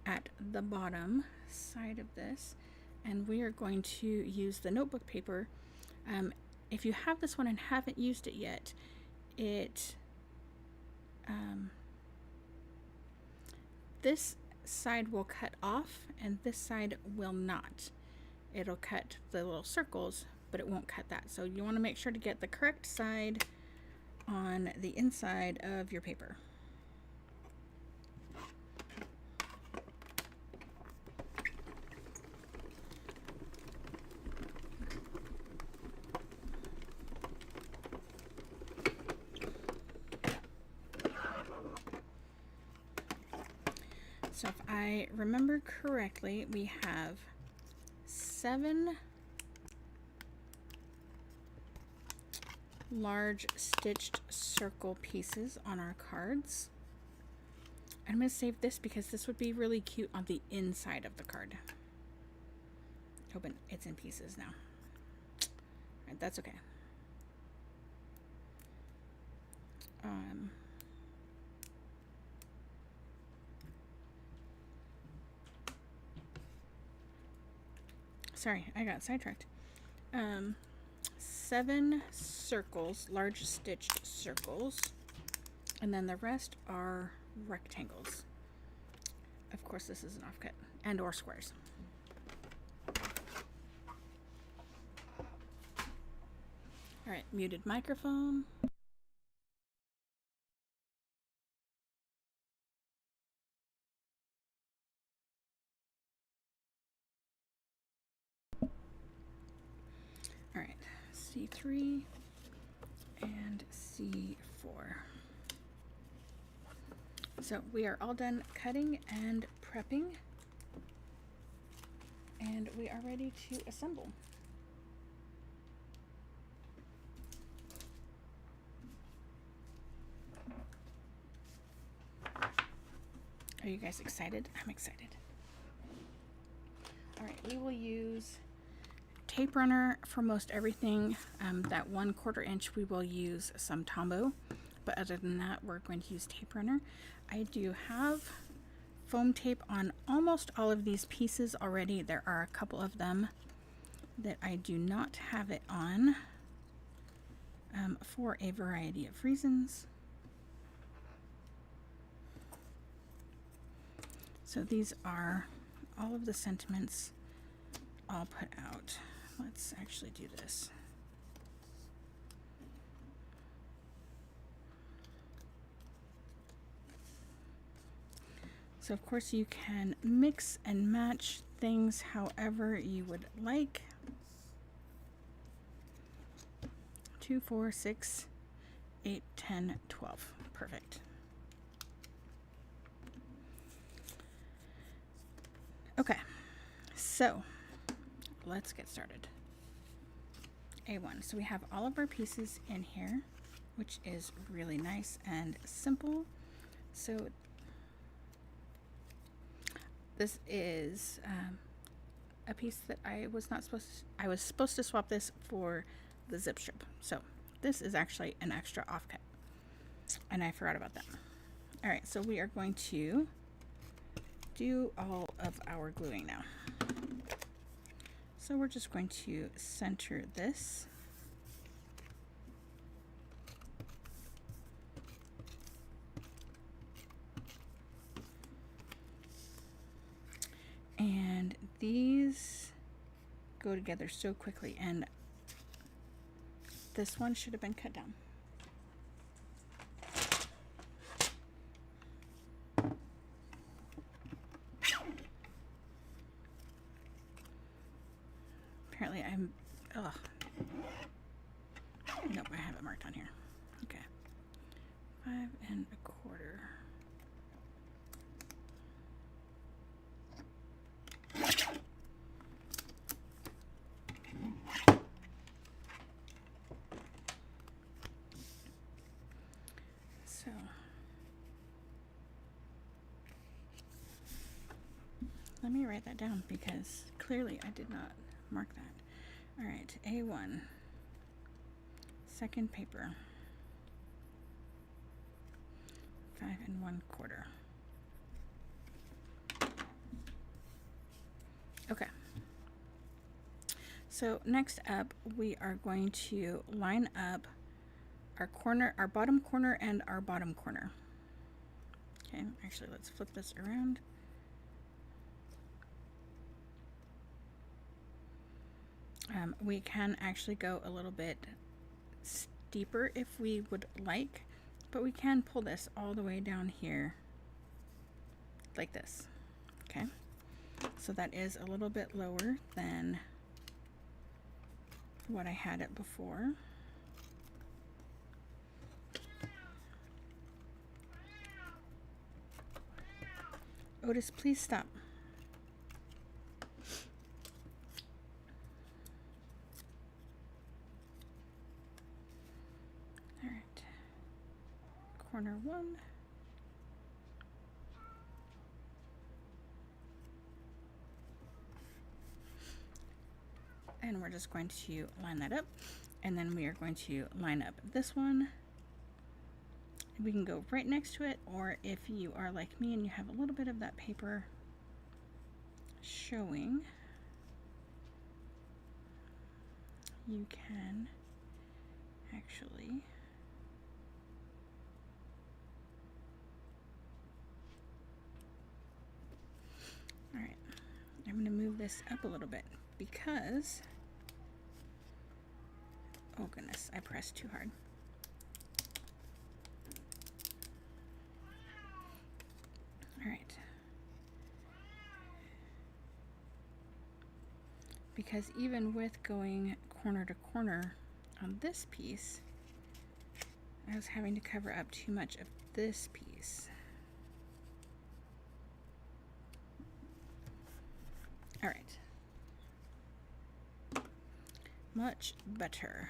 at the bottom side of this, and we are going to use the notebook paper. If you have this one and haven't used it yet, this side will cut off and this side will not. It'll cut the little circles, but it won't cut that. So you want to make sure to get the correct side on the inside of your paper. So if I remember correctly, we have 7 large stitched circle pieces on our cards. I'm going to save this because this would be really cute on the inside of the card. Hoping it's in pieces now. Right, that's okay. Sorry, I got sidetracked. 7 circles, large stitched circles, and then the rest are rectangles. Of course, this is an offcut, and or squares. All right, muted microphone. All right, C3 and C4. So we are all done cutting and prepping, and we are ready to assemble. Are you guys excited? I'm excited. All right, we will use tape runner for most everything. That 1/4 inch we will use some Tombow, but other than that we're going to use tape runner. I do have foam tape on almost all of these pieces already. There are a couple of them that I do not have it on for a variety of reasons. So these are all of the sentiments all put out. Let's actually do this. So of course you can mix and match things however you would like. 2, 4, 6, 8, 10, 12. Perfect. Okay, so let's get started. A1. So we have all of our pieces in here, which is really nice and simple. So this is a piece that I was supposed to swap this for the zip strip. So this is actually an extra offcut, and I forgot about that. All right, so we are going to do all of our gluing now. So we're just going to center this. And these go together so quickly, and this one should have been cut down. Apparently I'm, nope, I have it marked on here. Okay, 5 1/4. So let me write that down because clearly I did not mark that. All right, A1, second paper, 5 1/4. Okay. So next up, we are going to line up our corner, our bottom corner, and our bottom corner. Okay, actually, let's flip this around. We can actually go a little bit steeper if we would like, but we can pull this all the way down here like this. Okay, so that is a little bit lower than what I had it before. Otis, please stop. All right, corner 1. and we're just going to line that up, and then we are going to line up this one. We can go right next to it, or if you are like me and you have a little bit of that paper showing, you can actually all right, I'm going to move this up a little bit because, oh goodness, I pressed too hard. All right. Because even with going corner to corner on this piece, I was having to cover up too much of this piece. All right. Much better.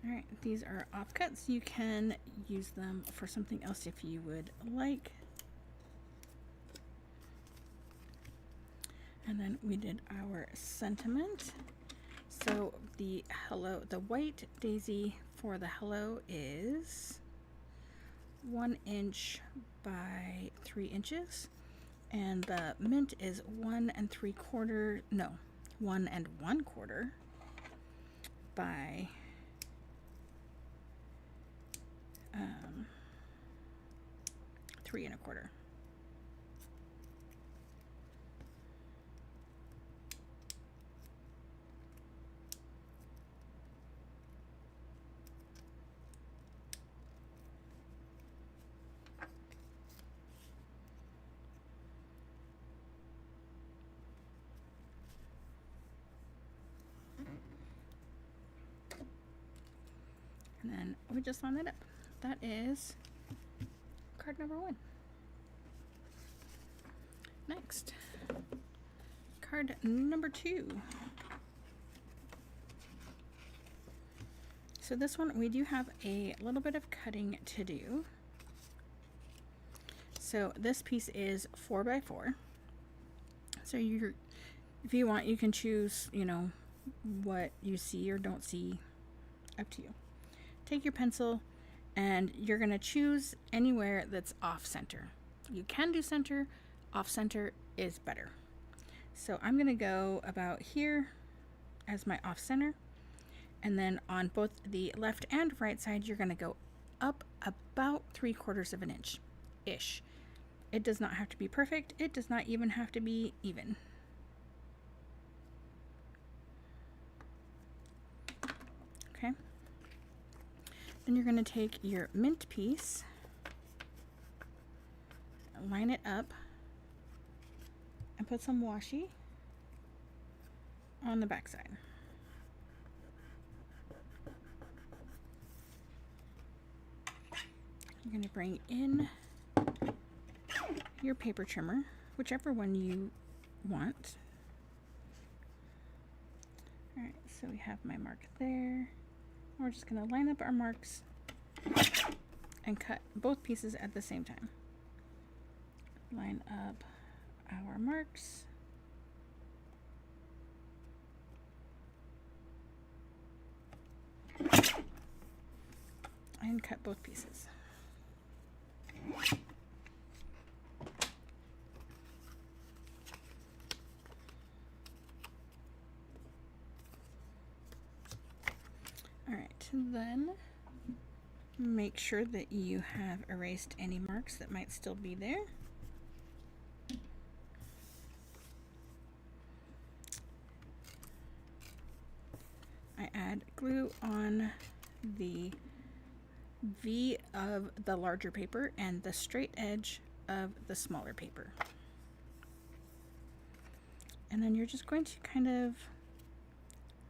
Alright, these are offcuts. You can use them for something else if you would like. And then we did our sentiment. So the hello, the white daisy for the hello is 1 inch by 3 inches. And the mint is 1 3/4, no, 1 1/4 by 3 1/4. And then we just line it up. That is card number 1. Next, card number 2. So this one, we do have a little bit of cutting to do. So this piece is 4 by 4. So if you want, you can choose, you know, what you see or don't see, up to you. Take your pencil and you're going to choose anywhere that's off center. You can do center, off center is better. So I'm going to go about here as my off center, and then on both the left and right side you're going to go up about 3/4 of an inch ish. It does not have to be perfect, it does not even have to be even. Okay, then you're going to take your mint piece, line it up, and put some washi on the back side. You're going to bring in your paper trimmer, whichever one you want. Alright, so we have my mark there. We're just going to line up our marks and cut both pieces at the same time. Line up our marks. And cut both pieces. Alright, then make sure that you have erased any marks that might still be there. I add glue on the V of the larger paper and the straight edge of the smaller paper. And then you're just going to kind of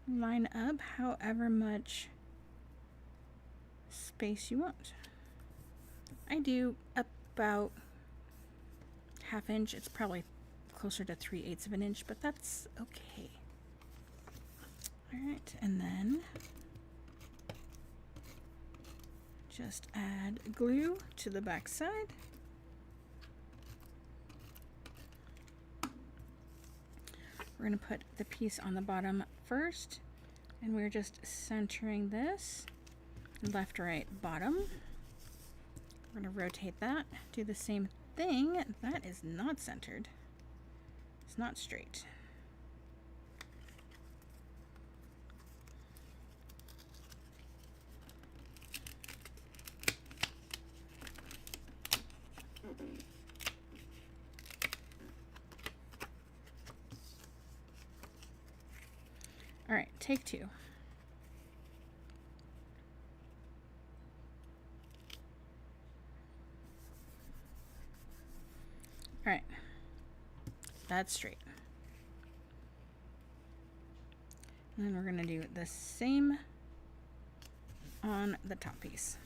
line up however much space you want. I do about 1/2 inch. It's probably closer to 3/8 of an inch, but that's okay. All right, and then just add glue to the back side. We're going to put the piece on the bottom first, and we're just centering this left, right, bottom. We're going to rotate that, do the same thing. That is not centered. It's not straight. All right, take two. All right, that's straight. And then we're going to do the same on the top piece.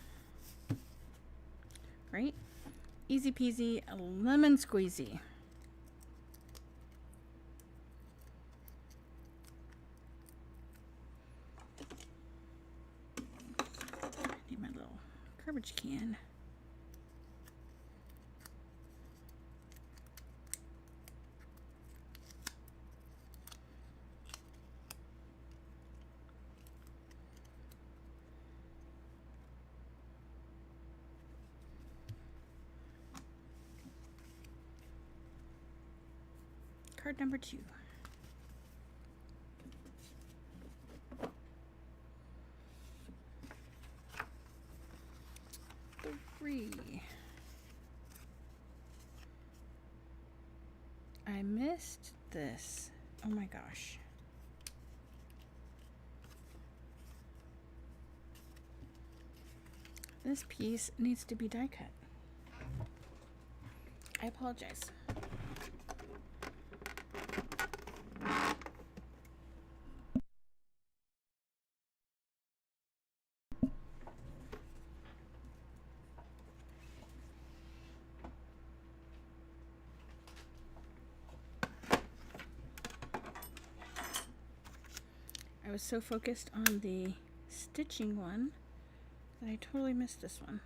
Right? Easy peasy, lemon squeezy. Need my little garbage can. Card number 2. Three. I missed this. Oh my gosh. This piece needs to be die cut. I apologize. I was so focused on the stitching one that I totally missed this one.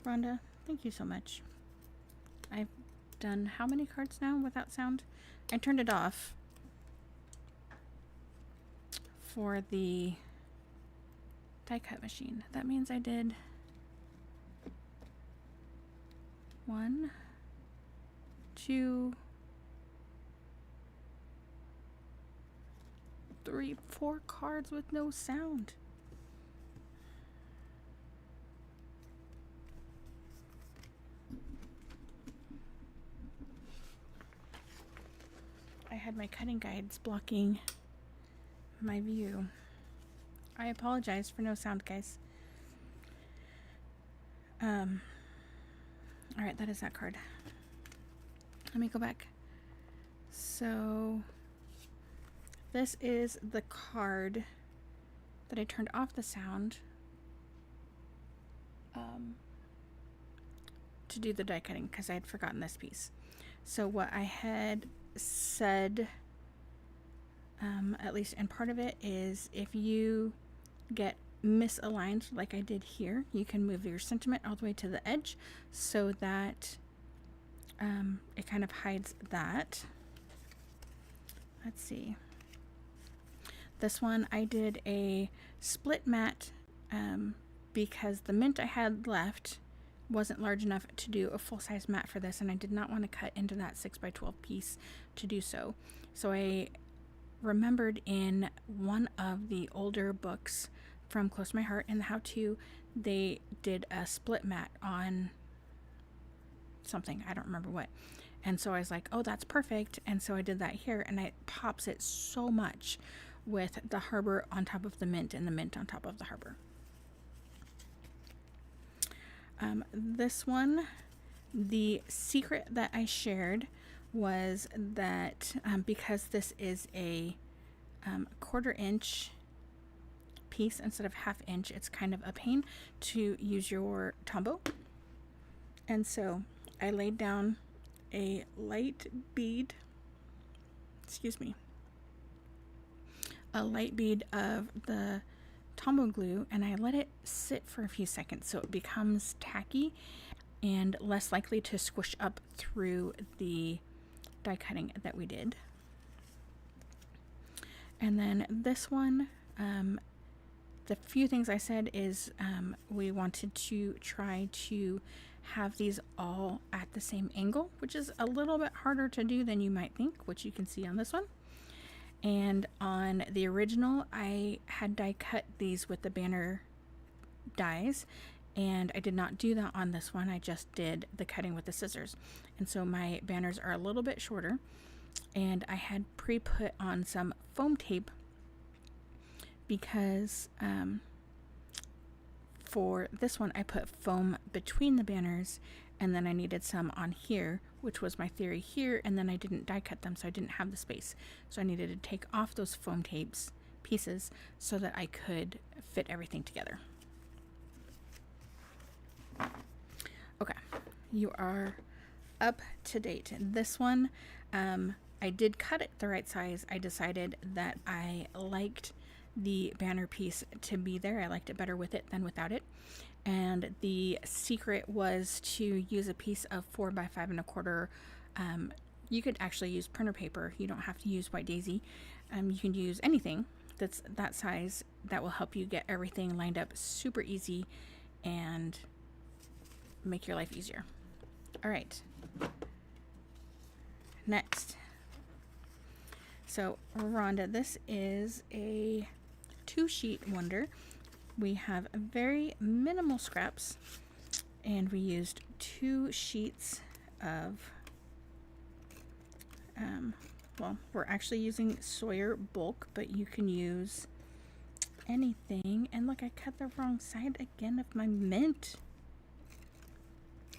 Rhonda, thank you so much. I've done how many cards now without sound? I turned it off for the die cut machine. That means I did 1, 2, 3, 4 cards with no sound. I had my cutting guides blocking my view. I apologize for no sound, guys. Alright, that is that card. Let me go back. So, this is the card that I turned off the sound to do the die cutting because I had forgotten this piece. So what I had said, at least in part of it, is if you get misaligned like I did here, you can move your sentiment all the way to the edge so that it kind of hides that. Let's see. This one I did a split mat because the mint I had left wasn't large enough to do a full-size mat for this, and I did not want to cut into that 6x12 piece to do so. So I remembered in one of the older books from Close to My Heart in the how-to, they did a split mat on something, I don't remember what. And so I was like, oh, that's perfect. And so I did that here, and it pops it so much with the harbor on top of the mint and the mint on top of the harbor. This one, the secret that I shared was that because this is a 1/4 inch piece instead of 1/2 inch, it's kind of a pain to use your Tombow. And so I laid down a light bead, a light bead of the Tombow glue, and I let it sit for a few seconds so it becomes tacky and less likely to squish up through the die cutting that we did. And then this one, the few things I said is we wanted to try to have these all at the same angle, which is a little bit harder to do than you might think, which you can see on this one. And on the original, I had die cut these with the banner dies, and I did not do that on this one. I just did the cutting with the scissors. And so my banners are a little bit shorter, and I had pre-put on some foam tape because for this one I put foam between the banners, and then I needed some on here, which was my theory here, and then I didn't die cut them, so I didn't have the space. So I needed to take off those foam tapes pieces so that I could fit everything together. Okay, you are up to date. This one, I did cut it the right size. I decided that I liked the banner piece to be there. I liked it better with it than without it. And the secret was to use a piece of 4x5 1/4. You could actually use printer paper. You don't have to use White Daisy. You can use anything that's that size that will help you get everything lined up super easy and make your life easier. All right. Next. So, Rhonda, this is a 2-sheet wonder. We have very minimal scraps, and we used 2 sheets of, well, we're actually using Sawyer bulk, but you can use anything. And look, I cut the wrong side again of my mint.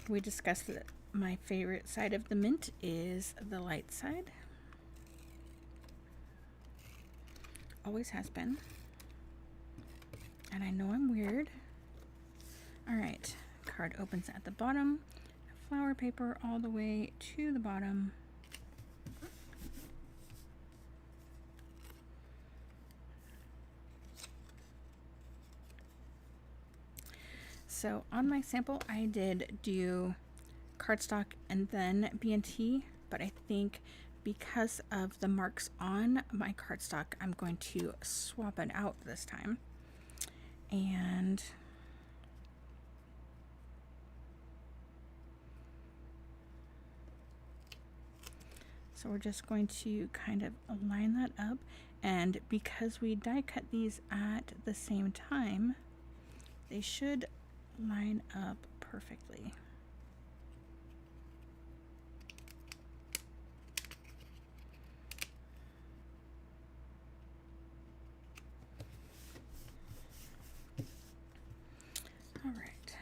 We discussed that my favorite side of the mint is the light side. Always has been. And I know I'm weird. Alright, card opens at the bottom. Flower paper all the way to the bottom. so on my sample, I did do cardstock and then B&T, but I think because of the marks on my cardstock, I'm going to swap it out this time. And so we're just going to kind of line that up. And because we die cut these at the same time, they should line up perfectly. All right.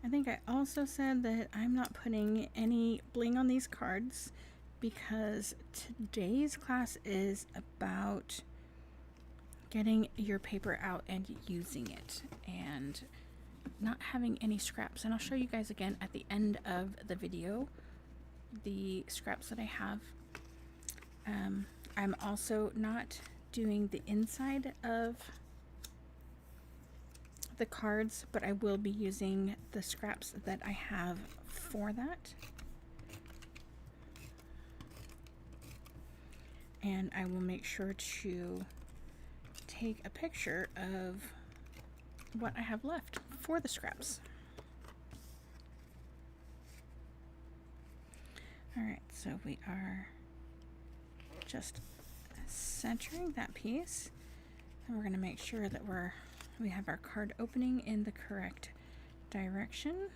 I think I also said that I'm not putting any bling on these cards because today's class is about getting your paper out and using it and not having any scraps. And I'll show you guys again at the end of the video the scraps that I have. I'm also not doing the inside of the cards, but I will be using the scraps that I have for that. And I will make sure to take a picture of what I have left for the scraps. All right, so we are just centering that piece, and we're going to make sure that we have our card opening in the correct direction.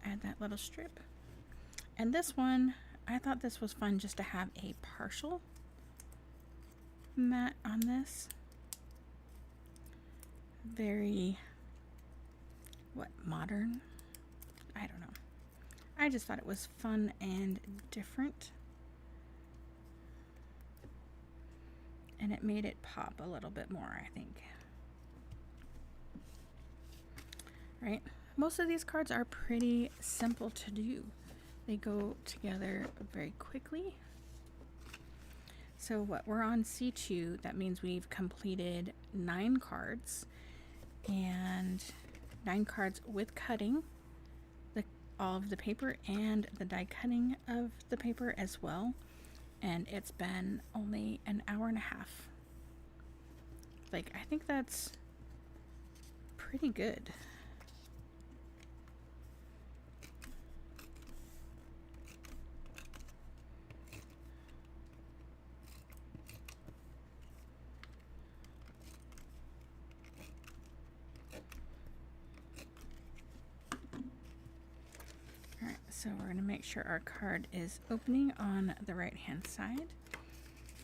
Add that little strip. And this one, I thought this was fun just to have a partial mat on this. Very, modern? I don't know. I just thought it was fun and different. And it made it pop a little bit more, I think. Right? Most of these cards are pretty simple to do. They go together very quickly. So what, we're on C2. That means we've completed 9 cards. And 9 cards with cutting all of the paper and the die cutting of the paper as well. And it's been only an hour and a half. Like, I think that's pretty good. Alright, so we're going to make sure our card is opening on the right hand side.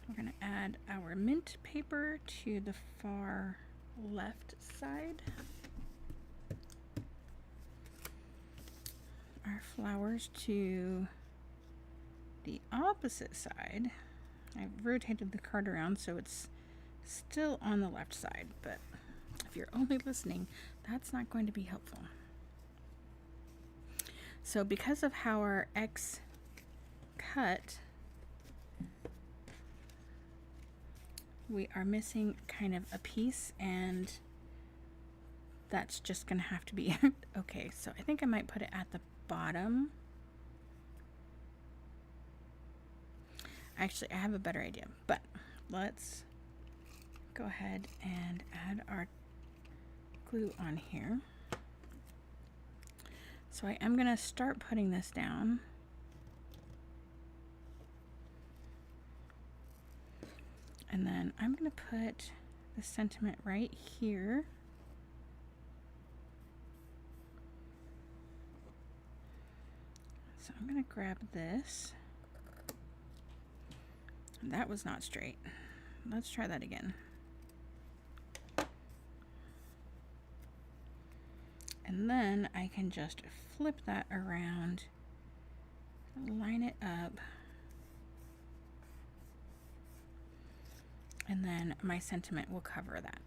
We're going to add our mint paper to the far left side. Our flowers to the opposite side. I've rotated the card around so it's still on the left side, but if you're only listening, that's not going to be helpful. So because of how our X cut, we are missing kind of a piece, and that's just gonna have to be okay. So I think I might put it at the bottom. Actually, I have a better idea, but let's go ahead and add our glue on here. So I am gonna start putting this down. And then I'm going to put the sentiment right here. So I'm going to grab this. That was not straight. Let's try that again. And then I can just flip that around, line it up. And then my sentiment will cover that.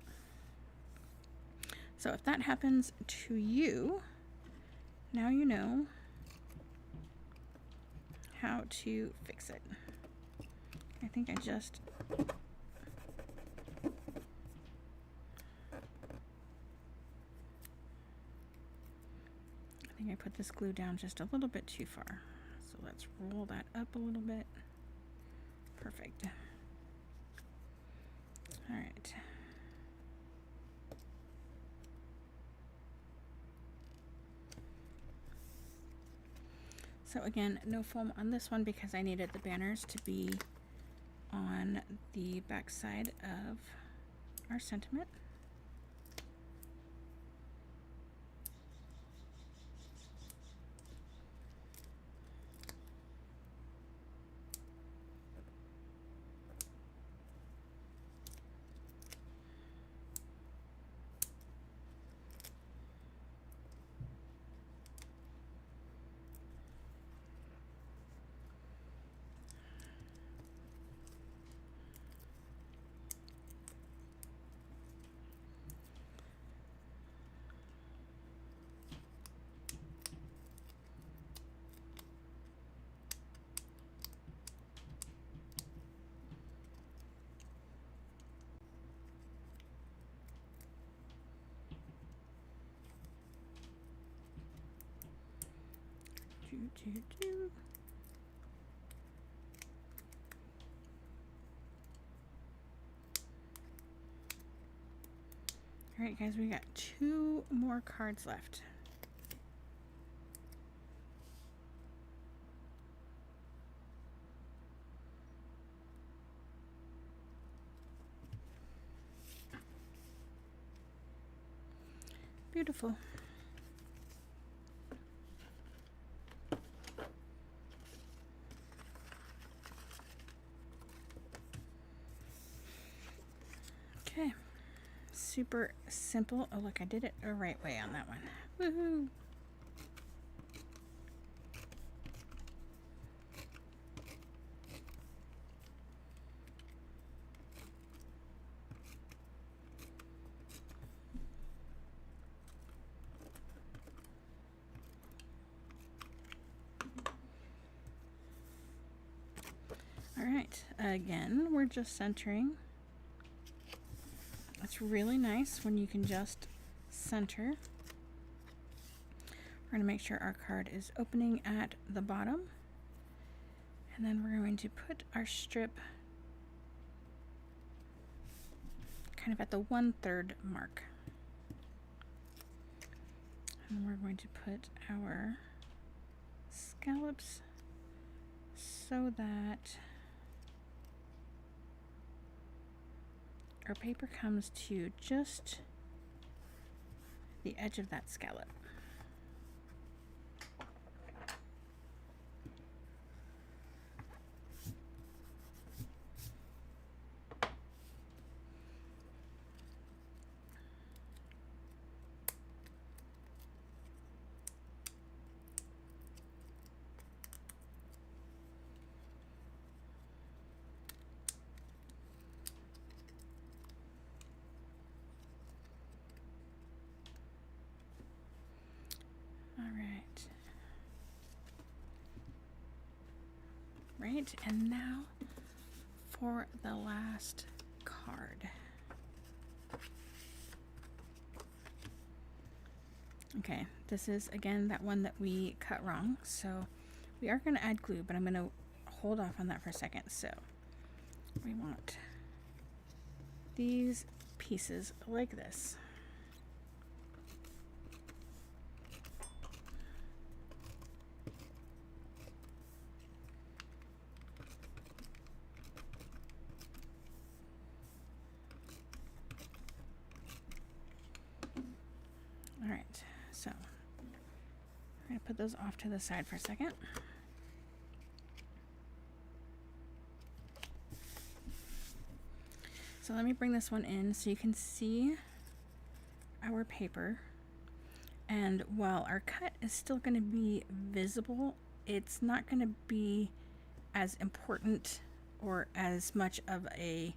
So if that happens to you, now you know how to fix it. I think I put this glue down just a little bit too far. So let's roll that up a little bit. Perfect. All right. So again, no foam on this one because I needed the banners to be on the back side of our sentiment. All right, guys, we got 2 more cards left. Beautiful. Okay. Super simple. Oh, look, I did it the right way on that one. Woohoo! All right, again, we're just centering. It's really nice when you can just center. We're going to make sure our card is opening at the bottom. And then we're going to put our strip kind of at the 1/3 mark. And we're going to put our scallops so that our paper comes to just the edge of that scallop. Right, and now for the last card. Okay, this is again that one that we cut wrong, so we are going to add glue, but I'm going to hold off on that for a second. So we want these pieces like this. Alright, so I'm going to put those off to the side for a second. So let me bring this one in so you can see our paper. And while our cut is still going to be visible, it's not going to be as important or as much of a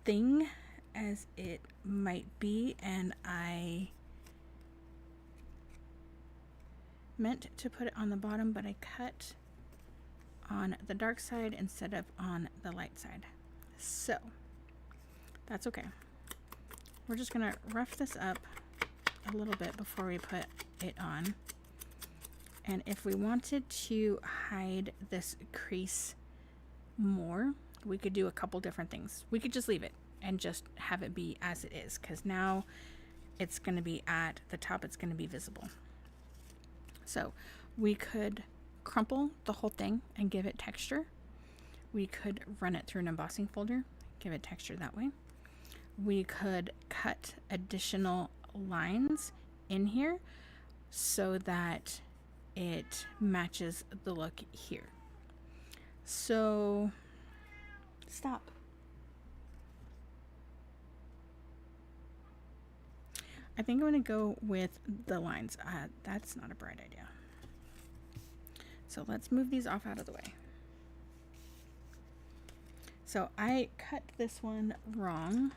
thing as it might be, and I meant to put it on the bottom, but I cut on the dark side instead of on the light side. So that's okay. We're just gonna rough this up a little bit before we put it on. And if we wanted to hide this crease more, we could do a couple different things. We could just leave it and just have it be as it is, because now it's going to be at the top, it's going to be visible. So we could crumple the whole thing and give it texture. We could run it through an embossing folder, give it texture that way. We could cut additional lines in here so that it matches the look here. So stop. I think I'm going to go with the lines. That's not a bright idea. So let's move these off out of the way. So I cut this one wrong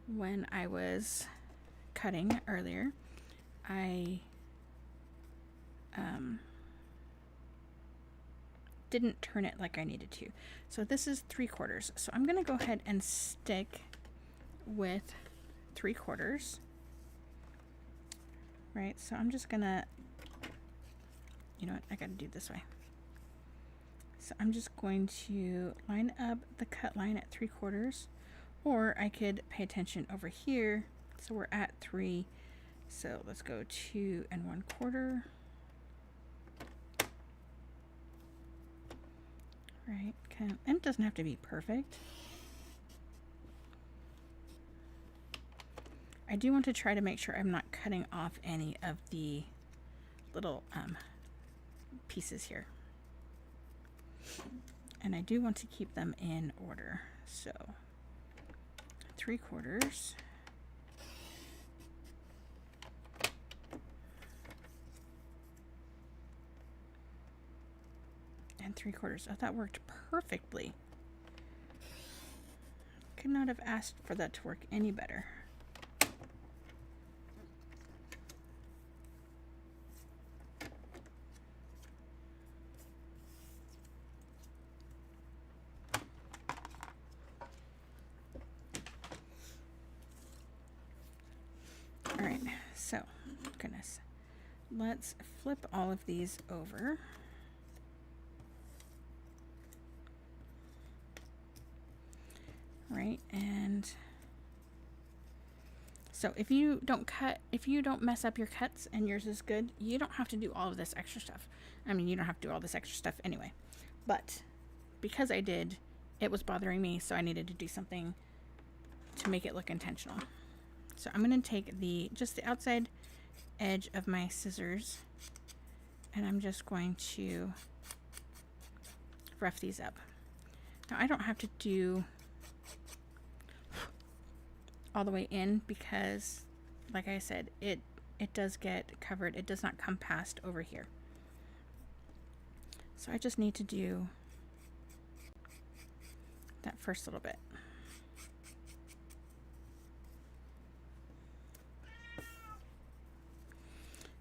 when I was cutting earlier. I didn't turn it like I needed to. So this is 3/4. So I'm going to go ahead and stick with 3/4. Right, so I'm just gonna, you know what, I gotta do it this way. So I'm just going to line up the cut line at 3/4, or I could pay attention over here. So we're at 3, so let's go 2 1/4. Right, okay, and it doesn't have to be perfect. I do want to try to make sure I'm not cutting off any of the little pieces here. And I do want to keep them in order. So 3/4. And 3/4. Oh, that worked perfectly. Could not have asked for that to work any better. Alright, so, goodness. Let's flip all of these over. Right, and so if you don't mess up your cuts and yours is good, you don't have to do all of this extra stuff. I mean, you don't have to do all this extra stuff anyway. But because I did, it was bothering me, so I needed to do something to make it look intentional. So I'm going to take just the outside edge of my scissors, and I'm just going to rough these up. Now I don't have to do all the way in because, like I said, it does get covered. It does not come past over here. So I just need to do that first little bit.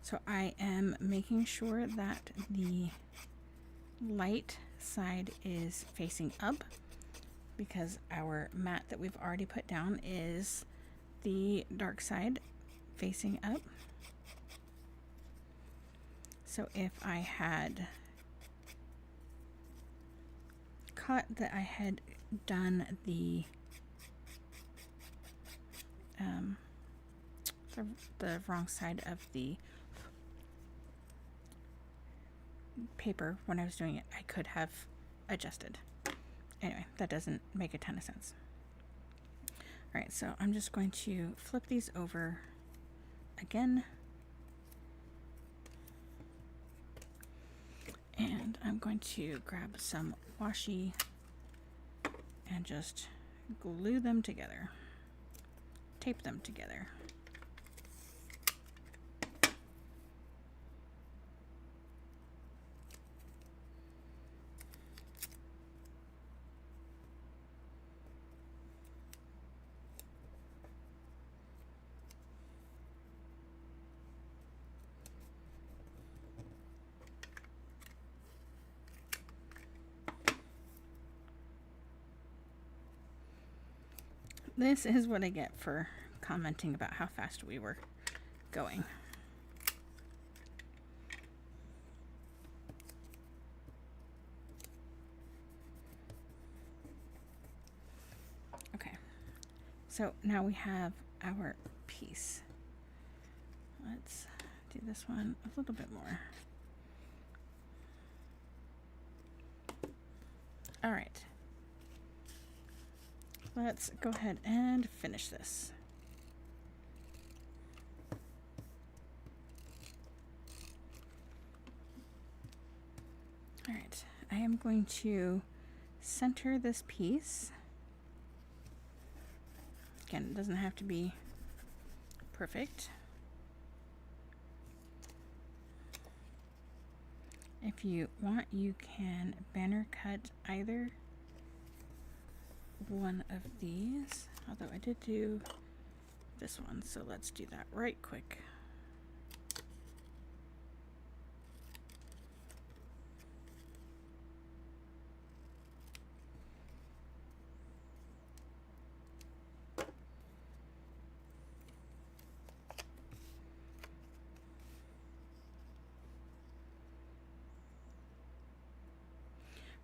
So I am making sure that the light side is facing up because our mat that we've already put down is the dark side facing up. So if I had caught that I had done the wrong side of the paper when I was doing it, I could have adjusted. Anyway, that doesn't make a ton of sense. All right, so I'm just going to flip these over again. And I'm going to grab some washi and just glue them together. Tape them together. This is what I get for commenting about how fast we were going. Okay, so now we have our piece. Let's do this one a little bit more. All right. Let's go ahead and finish this. All right, I am going to center this piece. Again, it doesn't have to be perfect. If you want, you can banner cut either one of these, although I did do this one, so let's do that right quick.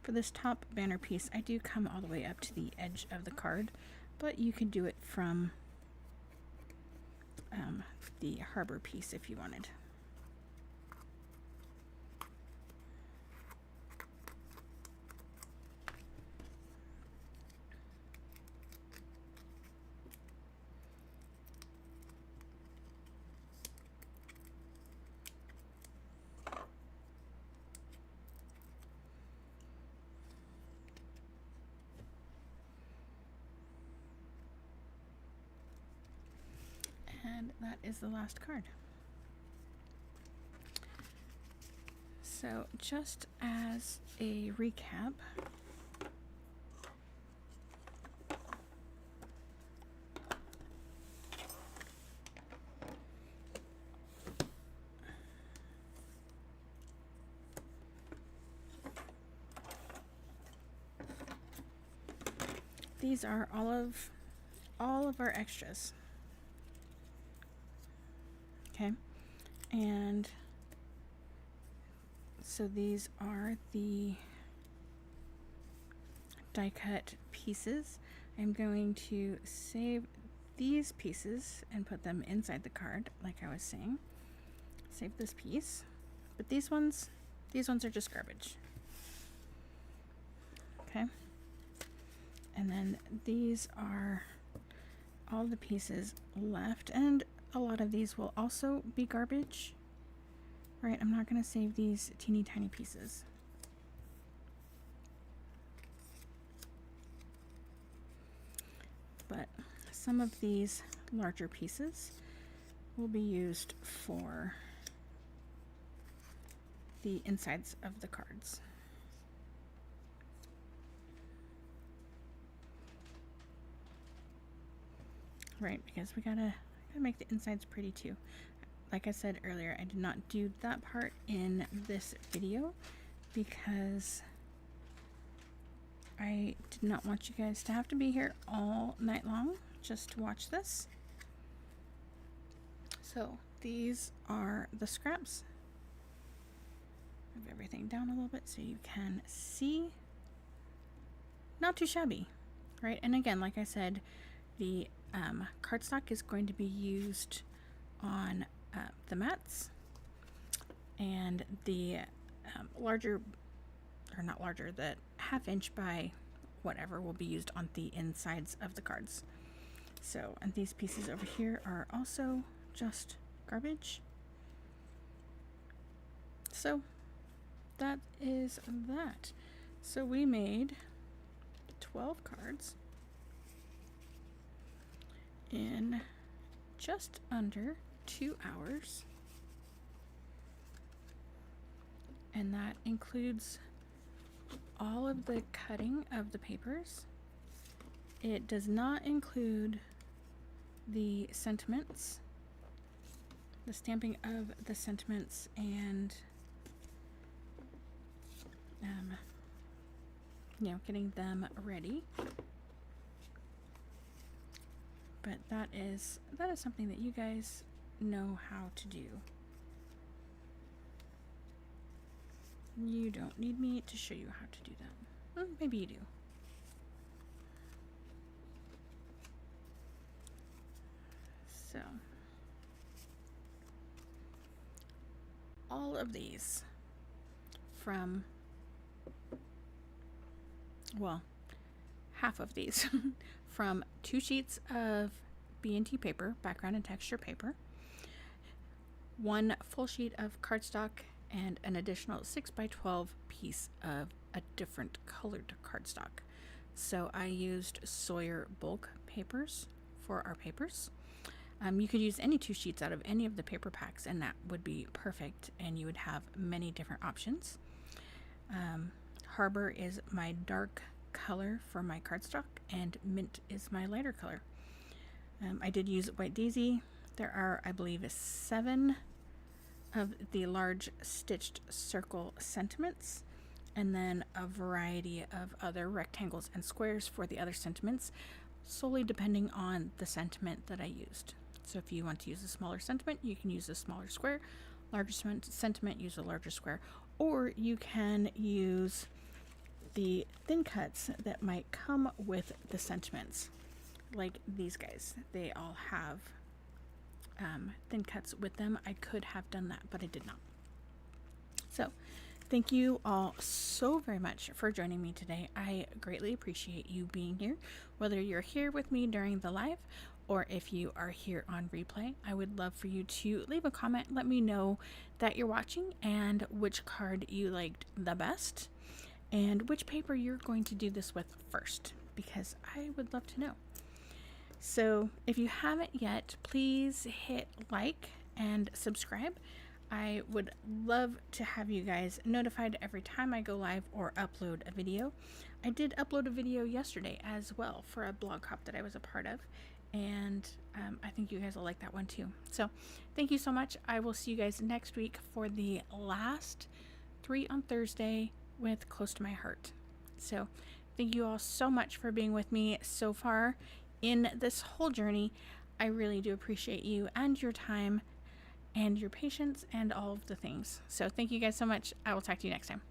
For this top banner piece, I do come all the way up to the edge of the card, but you can do it from the harbor piece if you wanted. And that is the last card. So just as a recap, these are all of our extras. Okay, and so these are the die cut pieces. I'm going to save these pieces and put them inside the card, like I was saying. Save this piece, but these ones are just garbage. Okay, and then these are all the pieces left, and a lot of these will also be garbage. Right, I'm not going to save these teeny tiny pieces. But some of these larger pieces will be used for the insides of the cards. Right, because we gotta make the insides pretty too. Like I said earlier, I did not do that part in this video because I did not want you guys to have to be here all night long just to watch this. So these are the scraps. Move everything down a little bit so you can see. Not too shabby, right? And again, like I said, the cardstock is going to be used on the mats, and the larger, or not larger, the 1/2 inch by whatever will be used on the insides of the cards. So, and these pieces over here are also just garbage. So that is that. So we made 12 cards in just under 2 hours, and that includes all of the cutting of the papers. It does not include the sentiments, the stamping of the sentiments, and you know, getting them ready. but that is something that you guys know how to do. You don't need me to show you how to do that. Maybe you do. So, all of these from, well, half of these from 2 sheets of B&T paper, background and texture paper, 1 full sheet of cardstock, and an additional 6x12 piece of a different colored cardstock. So I used Sawyer bulk papers for our papers. You could use any 2 sheets out of any of the paper packs, and that would be perfect, and you would have many different options. Harbor is my dark color for my cardstock, and Mint is my lighter color. I did use White Daisy. There are, I believe, 7 of the large stitched circle sentiments, and then a variety of other rectangles and squares for the other sentiments, solely depending on the sentiment that I used. So if you want to use a smaller sentiment, you can use a smaller square. Larger sentiment, use a larger square. Or you can use the thin cuts that might come with the sentiments. Like these guys. They all have thin cuts with them. I could have done that, but I did not. So thank you all so very much for joining me today. I greatly appreciate you being here, whether you're here with me during the live or if you are here on replay. I would love for you to leave a comment. Let me know that you're watching and which card you liked the best and which paper you're going to do this with first, because I would love to know. So if you haven't yet, please hit like and subscribe. I would love to have you guys notified every time I go live or upload a video. I did upload a video yesterday as well for a blog hop that I was a part of, and I think you guys will like that one too. So thank you so much. I will see you guys next week for the last 3 on Thursday with Close to My Heart. So thank you all so much for being with me so far in this whole journey. I really do appreciate you and your time and your patience and all of the things. So thank you guys so much. I will talk to you next time.